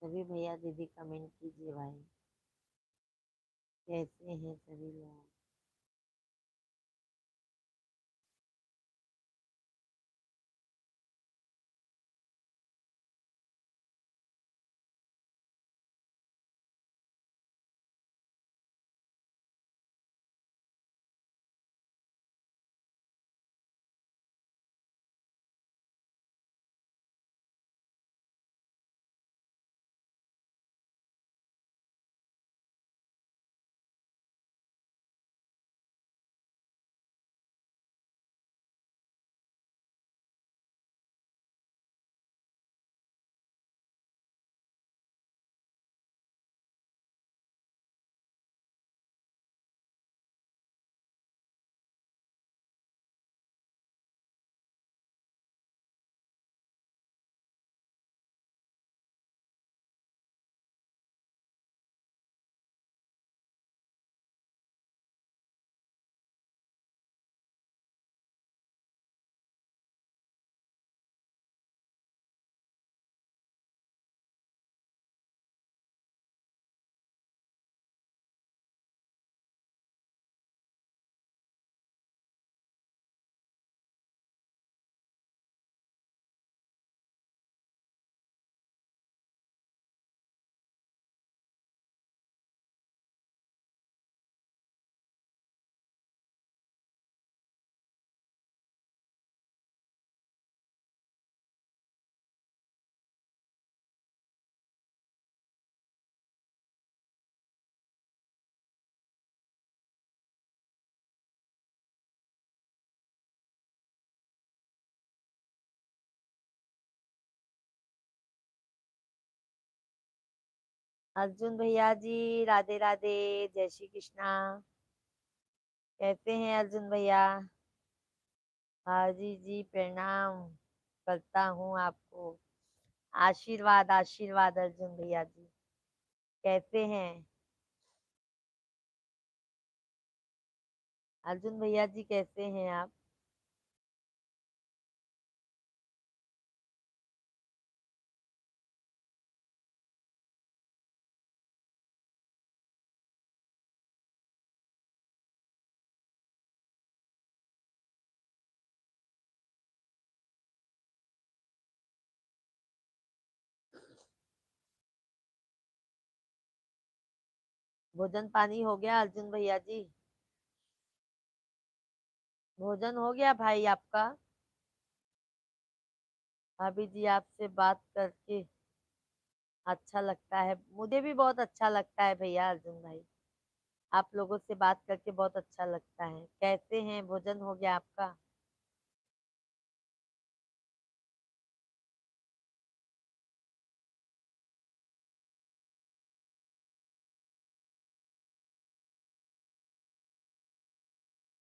सभी भैया दीदी कमेंट कीजिए भाई, कैसे हैं सभी लोग। अर्जुन भैया जी राधे राधे, जय श्री कृष्णा। कैसे हैं अर्जुन भैया। हाजी जी प्रणाम करता हूँ आपको। आशीर्वाद आशीर्वाद अर्जुन भैया जी, कैसे हैं अर्जुन भैया जी, कैसे हैं आप। भोजन पानी हो गया अर्जुन भैया जी। भोजन हो गया भाई आपका? भाभी जी आपसे बात करके अच्छा लगता है, मुझे भी बहुत अच्छा लगता है भैया अर्जुन भाई। आप लोगों से बात करके बहुत अच्छा लगता है। कैसे हैं, भोजन हो गया आपका?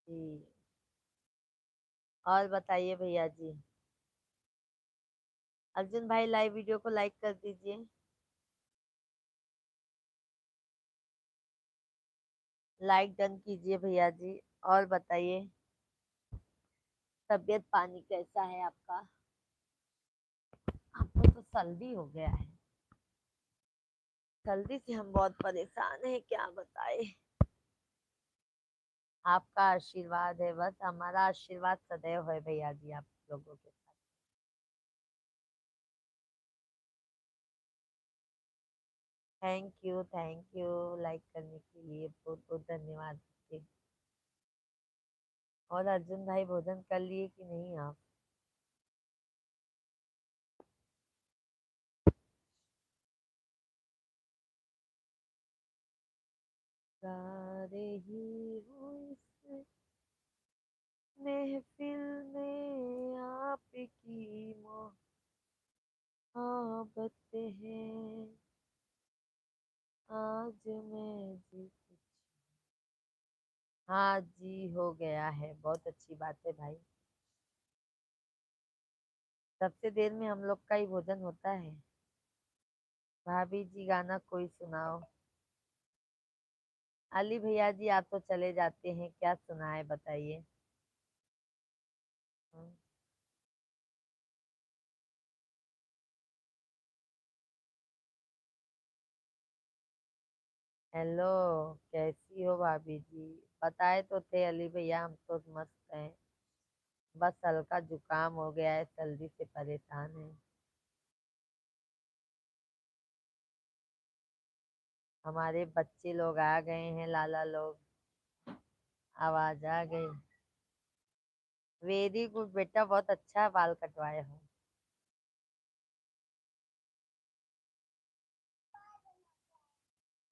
जी। और बताइए भैया जी। अर्जुन भाई लाइव वीडियो को लाइक कर दीजिए। लाइक डन कीजिए भैया जी। और बताइए, तबीयत पानी कैसा है आपका? आपको तो सर्दी हो गया है। सर्दी से हम बहुत परेशान हैं, क्या बताए। आपका आशीर्वाद है, बस हमारा आशीर्वाद सदैव है भैया जी आप लोगों के साथ। थैंक यू लाइक करने के लिए, बहुत बहुत धन्यवाद आपके। और अर्जुन भाई भोजन कर लिए कि नहीं आप? गा रही हूँ इस महफिल में आपकी मोहब्बत है। आज मैं जी कुछ। हाँ जी हो गया है, बहुत अच्छी बात है भाई। सबसे देर में हम लोग का ही भोजन होता है। भाभी जी गाना कोई सुनाओ। अली भैया जी आप तो चले जाते हैं, क्या सुनाए बताइए। हम्म, हेलो, कैसी हो भाभी जी? बताए तो थे अली भैया, हम तो मस्त हैं। बस हल्का जुकाम हो गया है, सर्दी से परेशान है। हमारे बच्चे लोग आ गए हैं, लाला लोग। आवाज आ गई। वेरी गुड बेटा, बहुत अच्छा बाल कटवाए हो।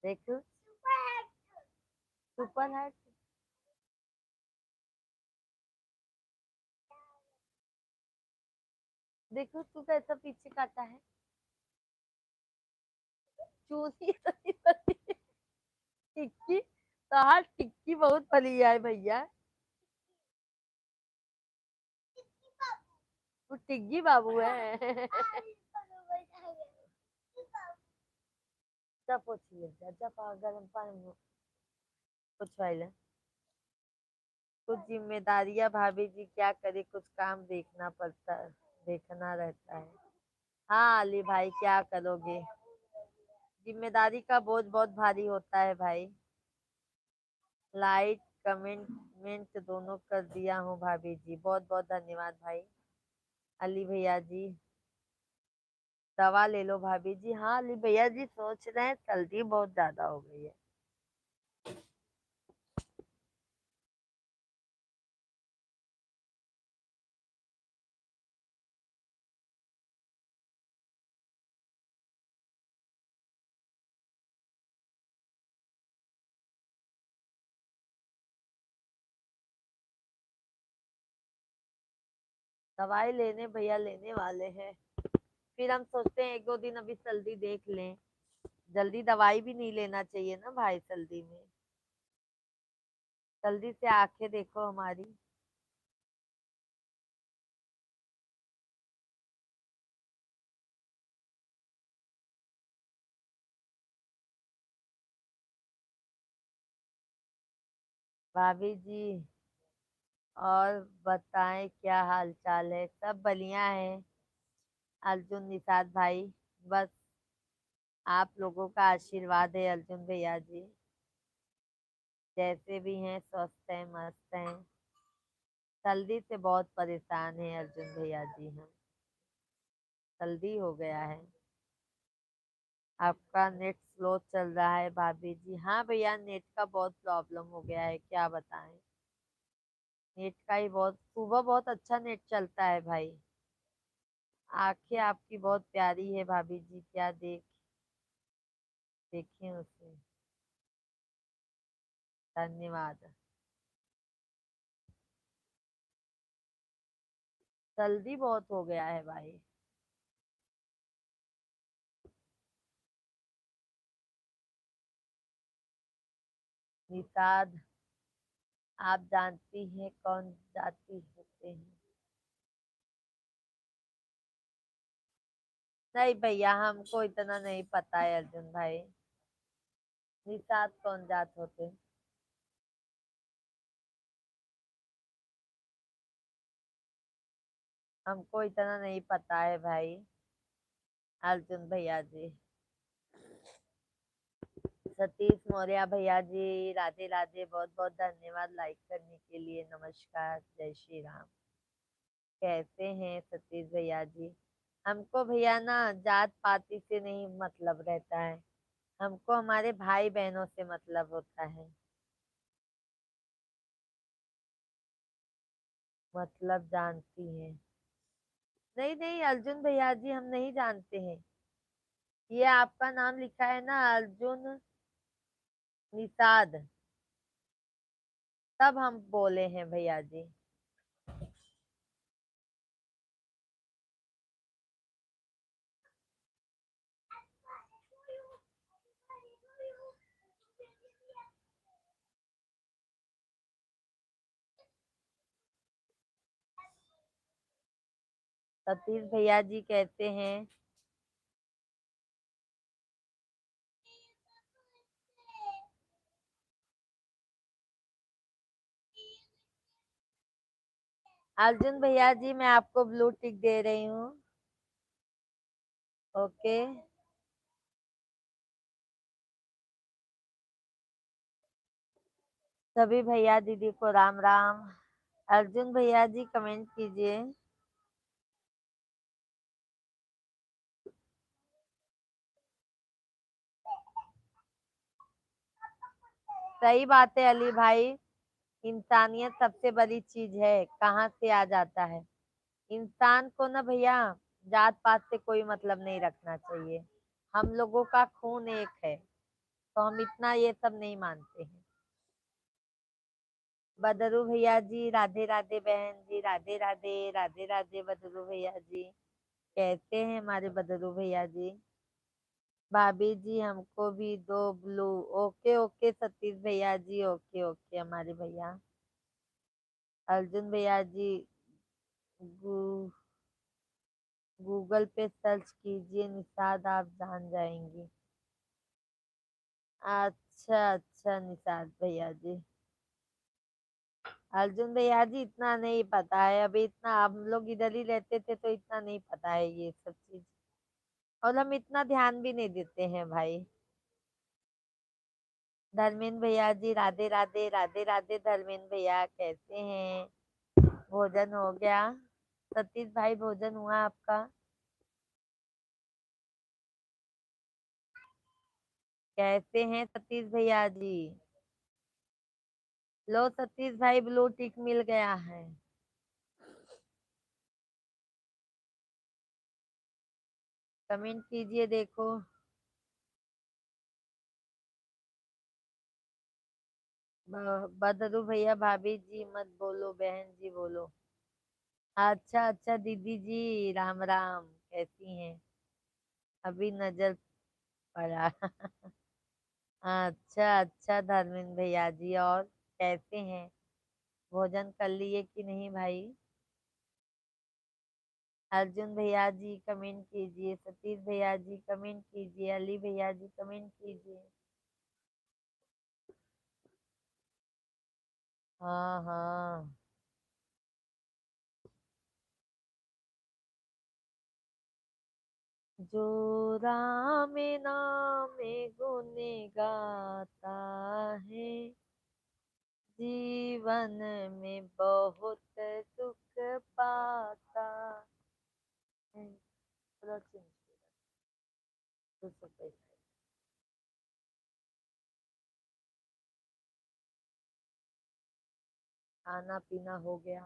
देखो, सुपर है। देखो तू कैसा पीछे काटा है। चूसी सही सही। टिक्की तो, हाँ टिक्की बहुत फली है भैया। वो टिग्गी बाबू है। जा पोछिए, जा गरम पानी में पोछवाई ले। कुछ जिम्मेदारियां भाभी जी, क्या करे, कुछ काम देखना पड़ता है, देखना रहता है। हाँ अली भाई क्या करोगे, जिम्मेदारी का बोझ बहुत भारी होता है भाई। लाइक कमेंट दोनों कर दिया हूँ भाभी जी, बहुत बहुत धन्यवाद भाई। अली भैया जी दवा ले लो भाभी जी। हाँ अली भैया जी सोच रहे हैं, सर्दी बहुत ज्यादा हो गई है। दवाई लेने भैया लेने वाले हैं, फिर हम सोचते हैं एक दो दिन अभी सर्दी देख लें। जल्दी दवाई भी नहीं लेना चाहिए ना भाई सर्दी में। जल्दी से आंखें देखो हमारी। भाभी जी और बताएं क्या हाल चाल है, सब बढ़िया है। अर्जुन निषाद भाई, बस आप लोगों का आशीर्वाद है अर्जुन भैया जी। जैसे भी हैं स्वस्थ हैं, मस्त हैं। जल्दी से बहुत परेशान है अर्जुन भैया जी हम। जल्दी हो गया है। आपका नेट स्लो चल रहा है भाभी जी। हाँ भैया नेट का बहुत प्रॉब्लम हो गया है, क्या बताएं। नेट का ही बहुत, सुबह बहुत अच्छा नेट चलता है भाई। आंखें आपकी बहुत प्यारी है भाभी जी, क्या देखें उसे। धन्यवाद। जल्दी बहुत हो गया है भाई। निषाद, आप जानती हैं कौन जाति होते हैं? नहीं भैया, हमको इतना नहीं पता है अर्जुन भाई। निषाद कौन जात होते हैं? हमको इतना नहीं पता है भाई। अर्जुन भैया जी। सतीश मौर्य भैया जी, राधे राधे, बहुत बहुत धन्यवाद लाइक करने के लिए। नमस्कार, जय श्री राम। कैसे हैं सतीश भैया जी? हमको भैया ना जात पाति से नहीं मतलब रहता है, हमको हमारे भाई बहनों से मतलब होता है। मतलब जानती हैं? नहीं नहीं अर्जुन भैया जी, हम नहीं जानते हैं। ये आपका नाम लिखा है ना, अर्जुन निषाद, तब हम बोले हैं भैया जी। सतीश भैया जी कहते हैं। अर्जुन भैया जी, मैं आपको ब्लू टिक दे रही हूँ। ओके। सभी भैया दीदी को राम राम। अर्जुन भैया जी कमेंट कीजिए। सही बात है अली भाई, इंसानियत सबसे बड़ी चीज है, कहाँ से आ जाता है। इंसान को ना भैया जात पात से कोई मतलब नहीं रखना चाहिए। हम लोगों का खून एक है, तो हम इतना ये सब नहीं मानते हैं। बदरू भैया जी, राधे राधे बहन जी, राधे राधे, राधे राधे बदरू भैया जी। कैसे हैं हमारे बदरू भैया जी? भाभी जी हमको भी दो ब्लू। ओके ओके सतीश भैया जी, ओके ओके हमारे भैया। अर्जुन भैया जी, गू, गूगल पे सर्च कीजिए निषाद, आप जान जाएंगे। अच्छा अच्छा निषाद भैया जी। अर्जुन भैया जी इतना नहीं पता है, अभी इतना हम लोग इधर ही रहते थे तो इतना नहीं पता है ये सब चीज, और हम इतना ध्यान भी नहीं देते हैं भाई। धर्मेंद्र भैया जी, राधे राधे, राधे राधे धर्मेंद्र भैया, कैसे हैं? भोजन हो गया? सतीश भाई भोजन हुआ आपका? कैसे हैं सतीश भैया जी? लो सतीश भाई, ब्लू टिक मिल गया है। कमेंट कीजिए देखो। बदरू भैया, भाभी जी मत बोलो, बहन जी बोलो। अच्छा अच्छा दीदी जी, राम राम, कैसी हैं? अभी नजर पड़ा। अच्छा अच्छा धर्मेंद्र भैया जी, और कैसे हैं? भोजन कर लिए कि नहीं भाई? अर्जुन भैया जी कमेंट कीजिए, सतीश भैया जी कमेंट कीजिए, अली भैया जी कमेंट कीजिए। हाँ हाँ। जो राम नाम गुण गाता है, जीवन में बहुत सुख पाता है। थोड़ा change करो, तो सब सही। खाना पीना हो गया?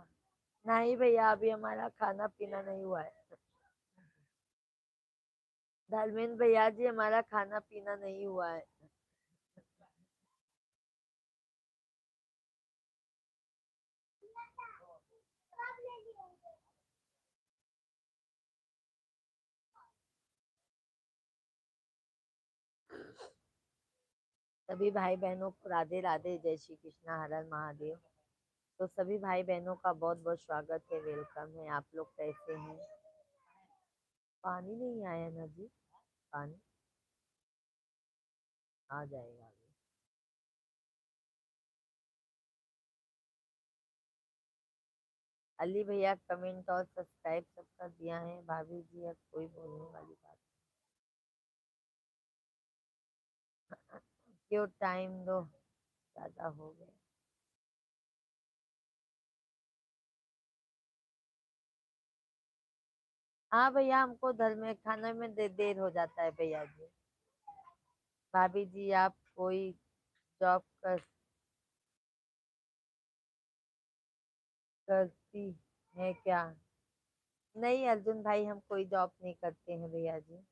नहीं भैया, अभी हमारा खाना पीना नहीं हुआ है। धर्मेंद्र भैया जी, हमारा खाना पीना नहीं हुआ है। सभी भाई बहनों को राधे राधे, जय श्री कृष्णा, हर हर महादेव। तो सभी भाई बहनों का बहुत बहुत स्वागत है, वेलकम है। आप लोग कैसे हैं? पानी नहीं आया ना जी? पानी आ जाएगा अभी। अली भैया कमेंट और सब्सक्राइब सबका दिया है। भाभी जी अब कोई बोलने वाली बात नहीं। क्यों, टाइम दो, ज्यादा हो गया। हाँ भैया, हमको घर में खाने में देर हो जाता है भैया जी। भाभी जी आप कोई जॉब करती है क्या? नहीं अर्जुन भाई, हम कोई जॉब नहीं करते हैं भैया जी।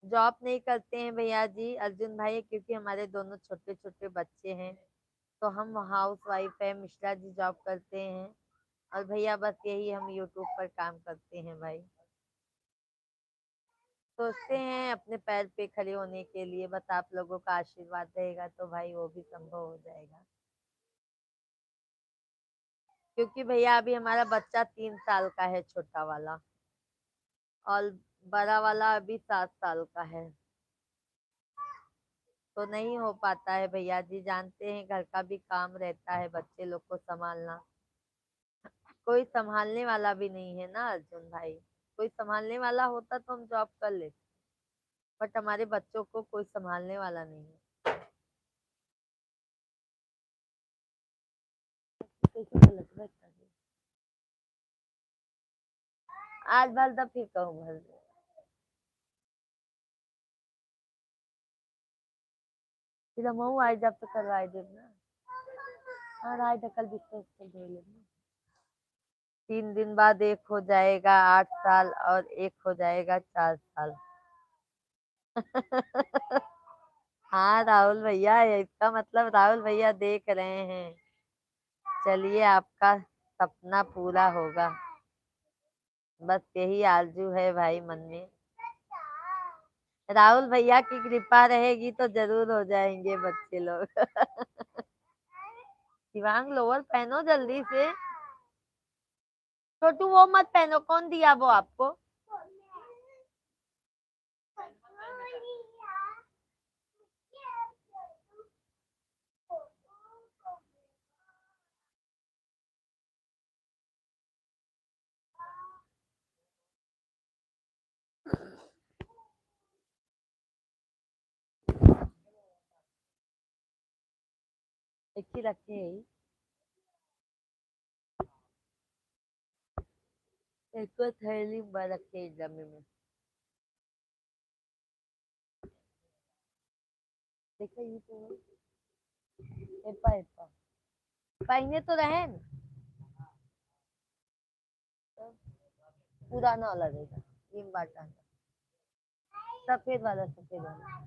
जॉब नहीं करते हैं भैया जी अर्जुन भाई, क्योंकि हमारे दोनों छोटे छोटे बच्चे हैं। तो हम हाउस वाइफ है, मिश्रा जी जॉब करते हैं। और भैया बस यही, हम यूट्यूब पर काम करते हैं भाई। सोचते हैं अपने पैर पे खड़े होने के लिए, बस आप लोगों का आशीर्वाद रहेगा तो भाई वो भी संभव हो जाएगा। क्योंकि भैया अभी हमारा बच्चा 3 साल का है, छोटा वाला। और बड़ा वाला अभी 7 साल का है। तो नहीं हो पाता है भैया जी, जानते हैं घर का भी काम रहता है, बच्चे लोग को संभालना। कोई संभालने वाला भी नहीं है ना अर्जुन भाई। कोई संभालने वाला होता तो हम जॉब कर लेते, बट हमारे बच्चों को कोई संभालने वाला नहीं है। कैसे गलत बात कर रही? आज भर दब फिर कहूँ भर दे। फिर हम आई जब तो करवाई देव ना। हाँ राय कल बिस्तर उस्तर धो लेना। 3 दिन बाद एक हो जाएगा 8 साल, और एक हो जाएगा 4 साल। हाँ राहुल भैया, इसका मतलब राहुल भैया देख रहे हैं। चलिए, आपका सपना पूरा होगा। बस यही आरजू है भाई मन में। राहुल भैया की कृपा रहेगी तो जरूर हो जाएंगे बच्चे लोग। शिवांग लोअर पहनो जल्दी से। छोटू वो मत पहनो, कौन दिया वो आपको? एक ही रखे है। एक तो थैली में रखे डब्बे में। देखो ये तो एप्पा एप्पा पहने तो रहे न। तो पुराना वाला देगा, तीन बाटा सफेद वाला, सफेद वाला।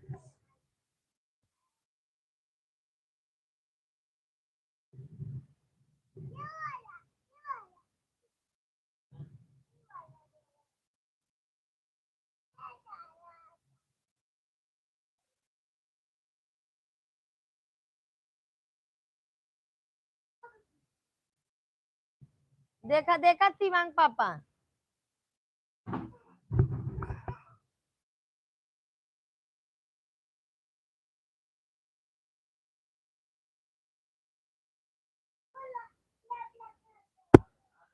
देखा देखा शिवांग पापा।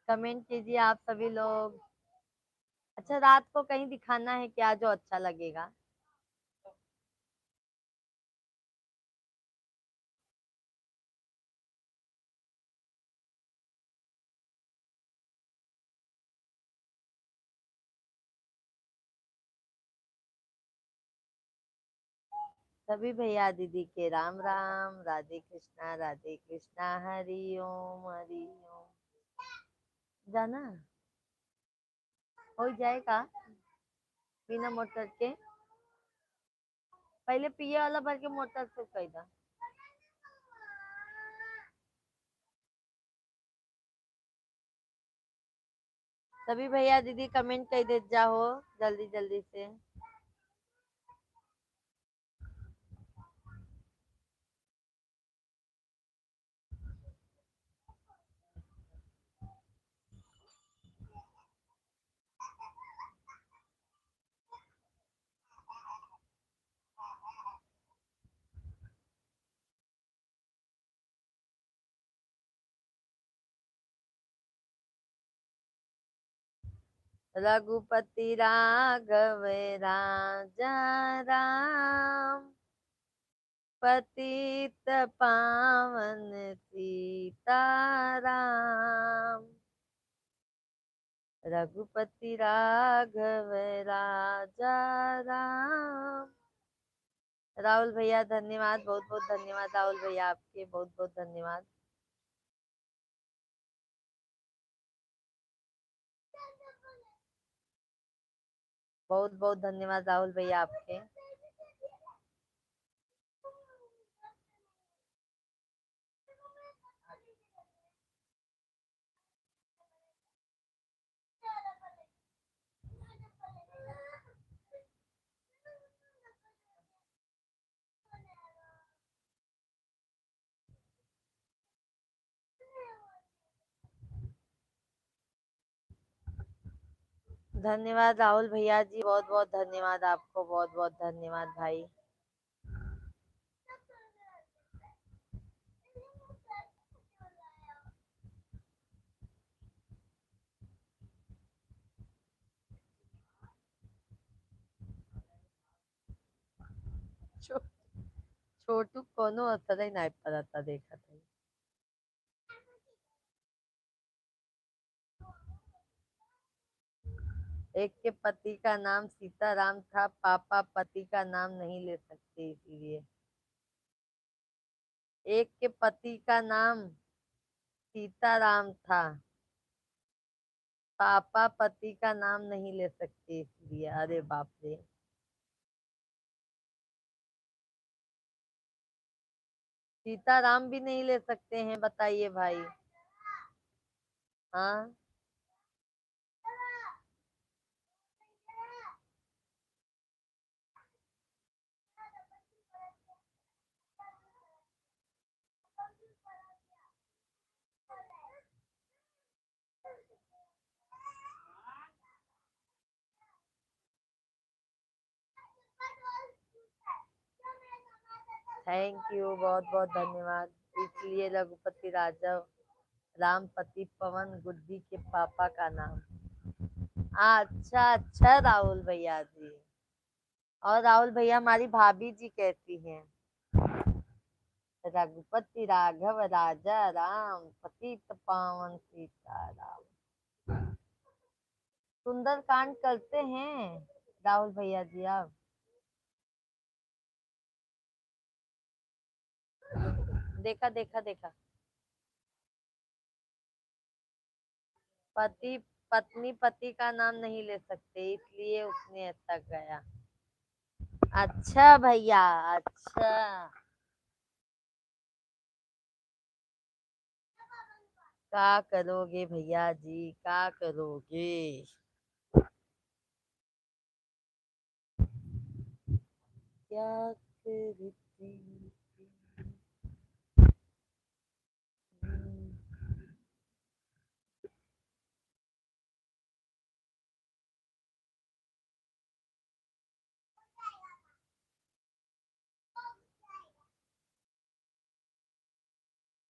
कमेंट कीजिए आप सभी लोग। अच्छा, रात को कहीं दिखाना है क्या जो अच्छा लगेगा? सभी भैया दीदी के राम राम, राधे कृष्णा, हरि ओम हरि ओम। जाना हो जाएगा बिना मोटर के, पहले पिए वाला भर के मोटर से कही दा। सभी भैया दीदी कमेंट कर दे जाओ जल्दी जल्दी से। रघुपति राघव राजा राम, पतित पावन सीताराम। रघुपति राघव राजा राम। राहुल भैया धन्यवाद, बहुत बहुत धन्यवाद राहुल भैया, आपके बहुत बहुत धन्यवाद। बहुत बहुत धन्यवाद राहुल भैया आपके। धन्यवाद राहुल भैया जी, बहुत बहुत धन्यवाद आपको, बहुत बहुत धन्यवाद भाई। छोटू कोनो असर ही नहीं पड़ता देखा था। एक के पति का नाम सीताराम था, पापा पति का नाम नहीं ले सकते इसीलिए। एक के पति का नाम सीताराम था, पापा पति का नाम नहीं ले सकते इसलिए। अरे बाप रे, सीताराम भी नहीं ले सकते हैं, बताइए भाई। हाँ, थैंक यू, बहुत बहुत धन्यवाद। इसलिए रघुपति राजा रामपति पवन गुड्डी के पापा का नाम। अच्छा अच्छा राहुल भैया जी। और राहुल भैया हमारी भाभी जी कैसी हैं? रघुपति राघव राजा राम, पतित पावन सीताराम। सुंदर कांड करते हैं राहुल भैया जी आप? देखा देखा देखा। पति पत्नी पति का नाम नहीं ले सकते इसलिए उसने ऐसा गया। अच्छा भैया, अच्छा। क्या करोगे भैया जी, क्या करोगे? क्या करते?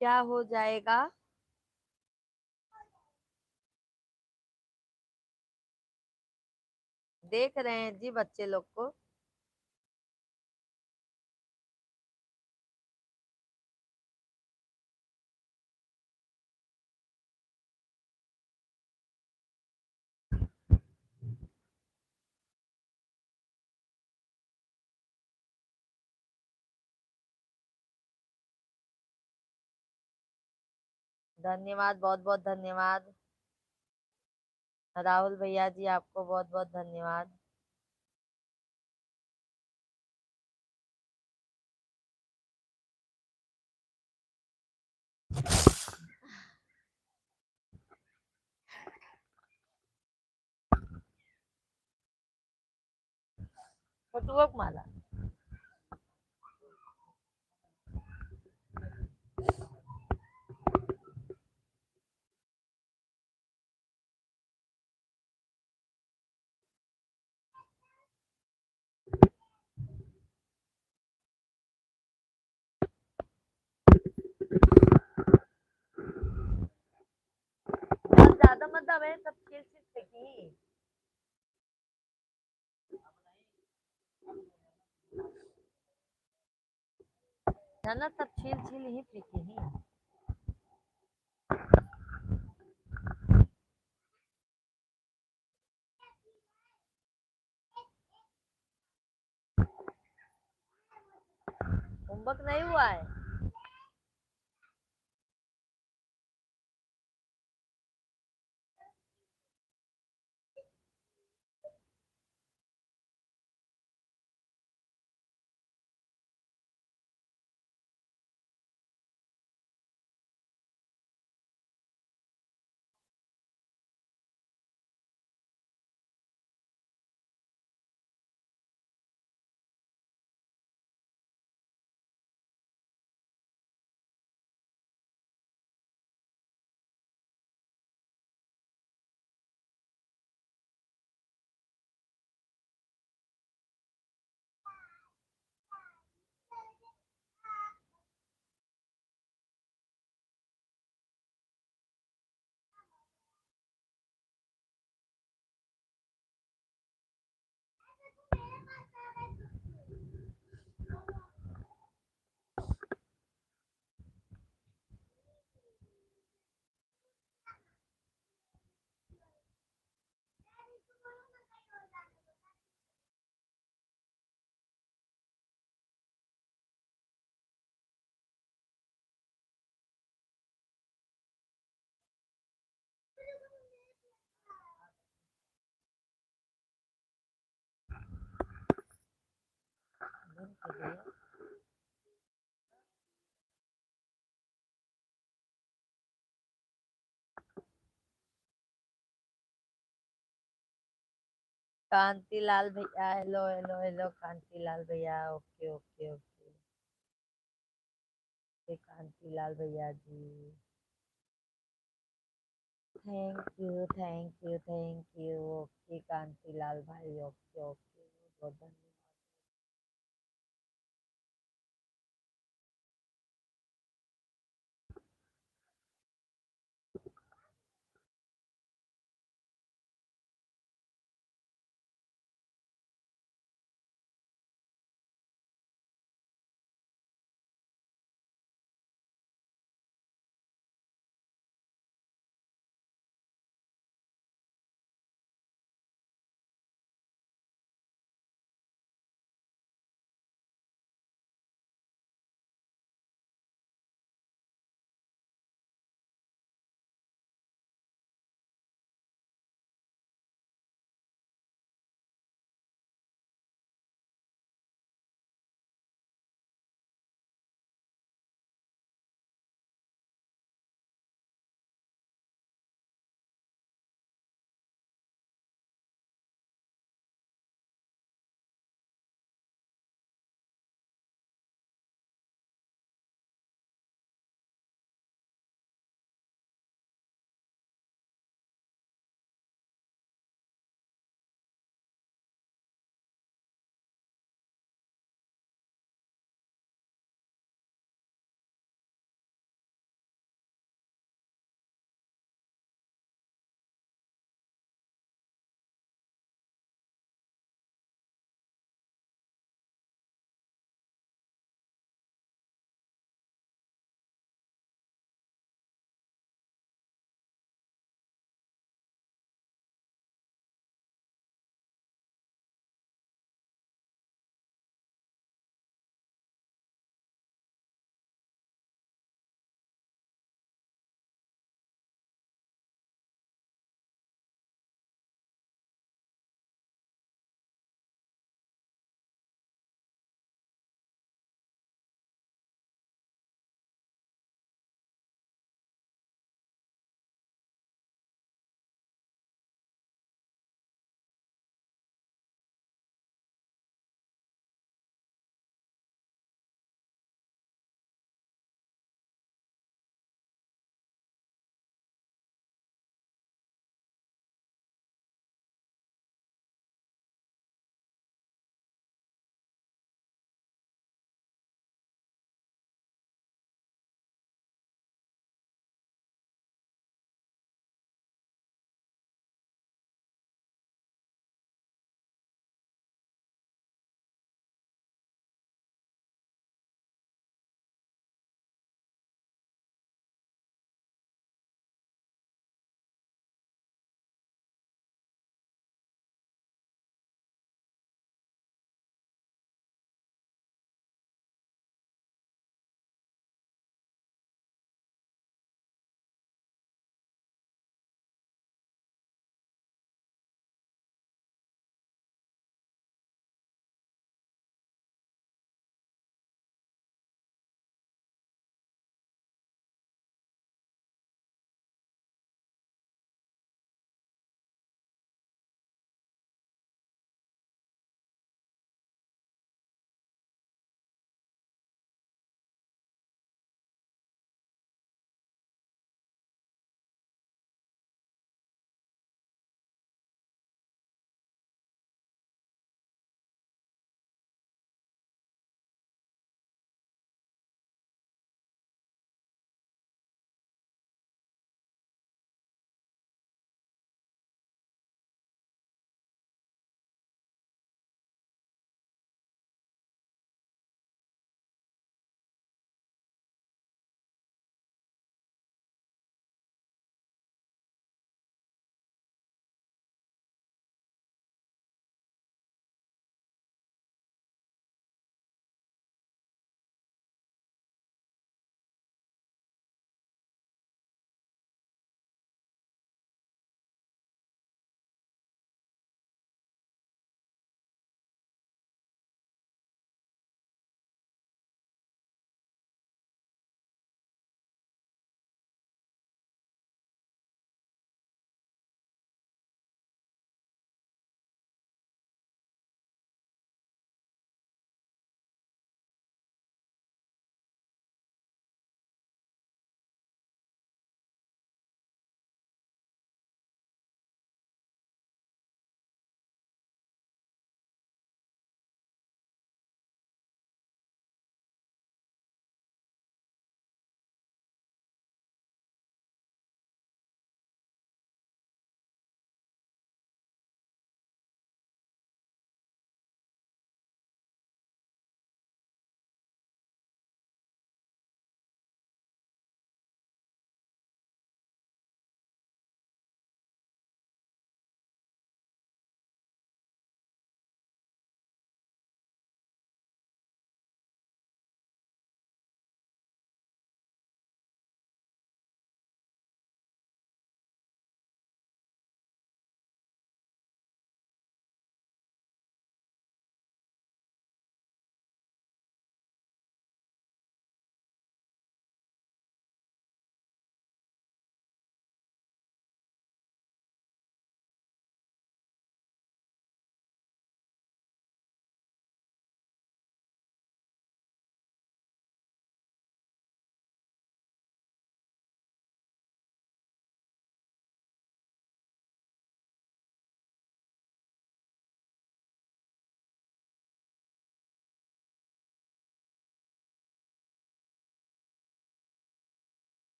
क्या हो जाएगा? देख रहे हैं जी बच्चे लोग को। धन्यवाद, बहुत बहुत धन्यवाद। राहुल भैया जी आपको बहुत बहुत धन्यवाद। फुटवर्क माला। बहुत ज्यादा मतलब है सब चीज फेंकी। ना ना सब छील छील ही फेंकी ही। होमवर्क नहीं हुआ है। कांतिलाल भैया हेलो हेलो हेलो कांतिलाल भैया ओके ओके ओके। कांतिलाल भैया ji thank you thank you thank you. Okay Kantilal भाई ओके ओके बहुत धन्यवाद।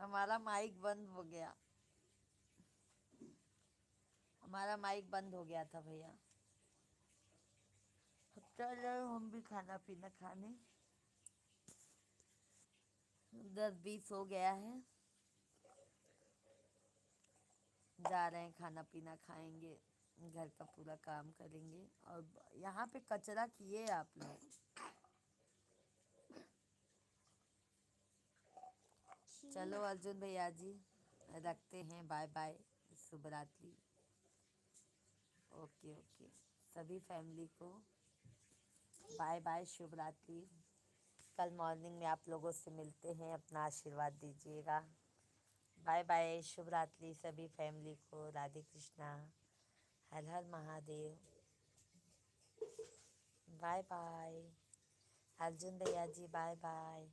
हमारा माइक बंद हो गया, हमारा माइक बंद हो गया था भैया। अब चल रहे हम भी खाना पीना खाने, 10-20 हो गया है, जा रहे हैं खाना पीना खाएंगे, घर का पूरा काम करेंगे। और यहाँ पे कचरा किए आप लोग। चलो अर्जुन भैया जी, रखते हैं, बाय बाय, शुभ रात्रि। ओके ओके, सभी फैमिली को बाय बाय, शुभ रात्रि। कल मॉर्निंग में आप लोगों से मिलते हैं, अपना आशीर्वाद दीजिएगा। बाय बाय, शुभ रात्रि सभी फैमिली को। राधे कृष्णा, हर हर महादेव, बाय बाय। अर्जुन भैया जी बाय बाय।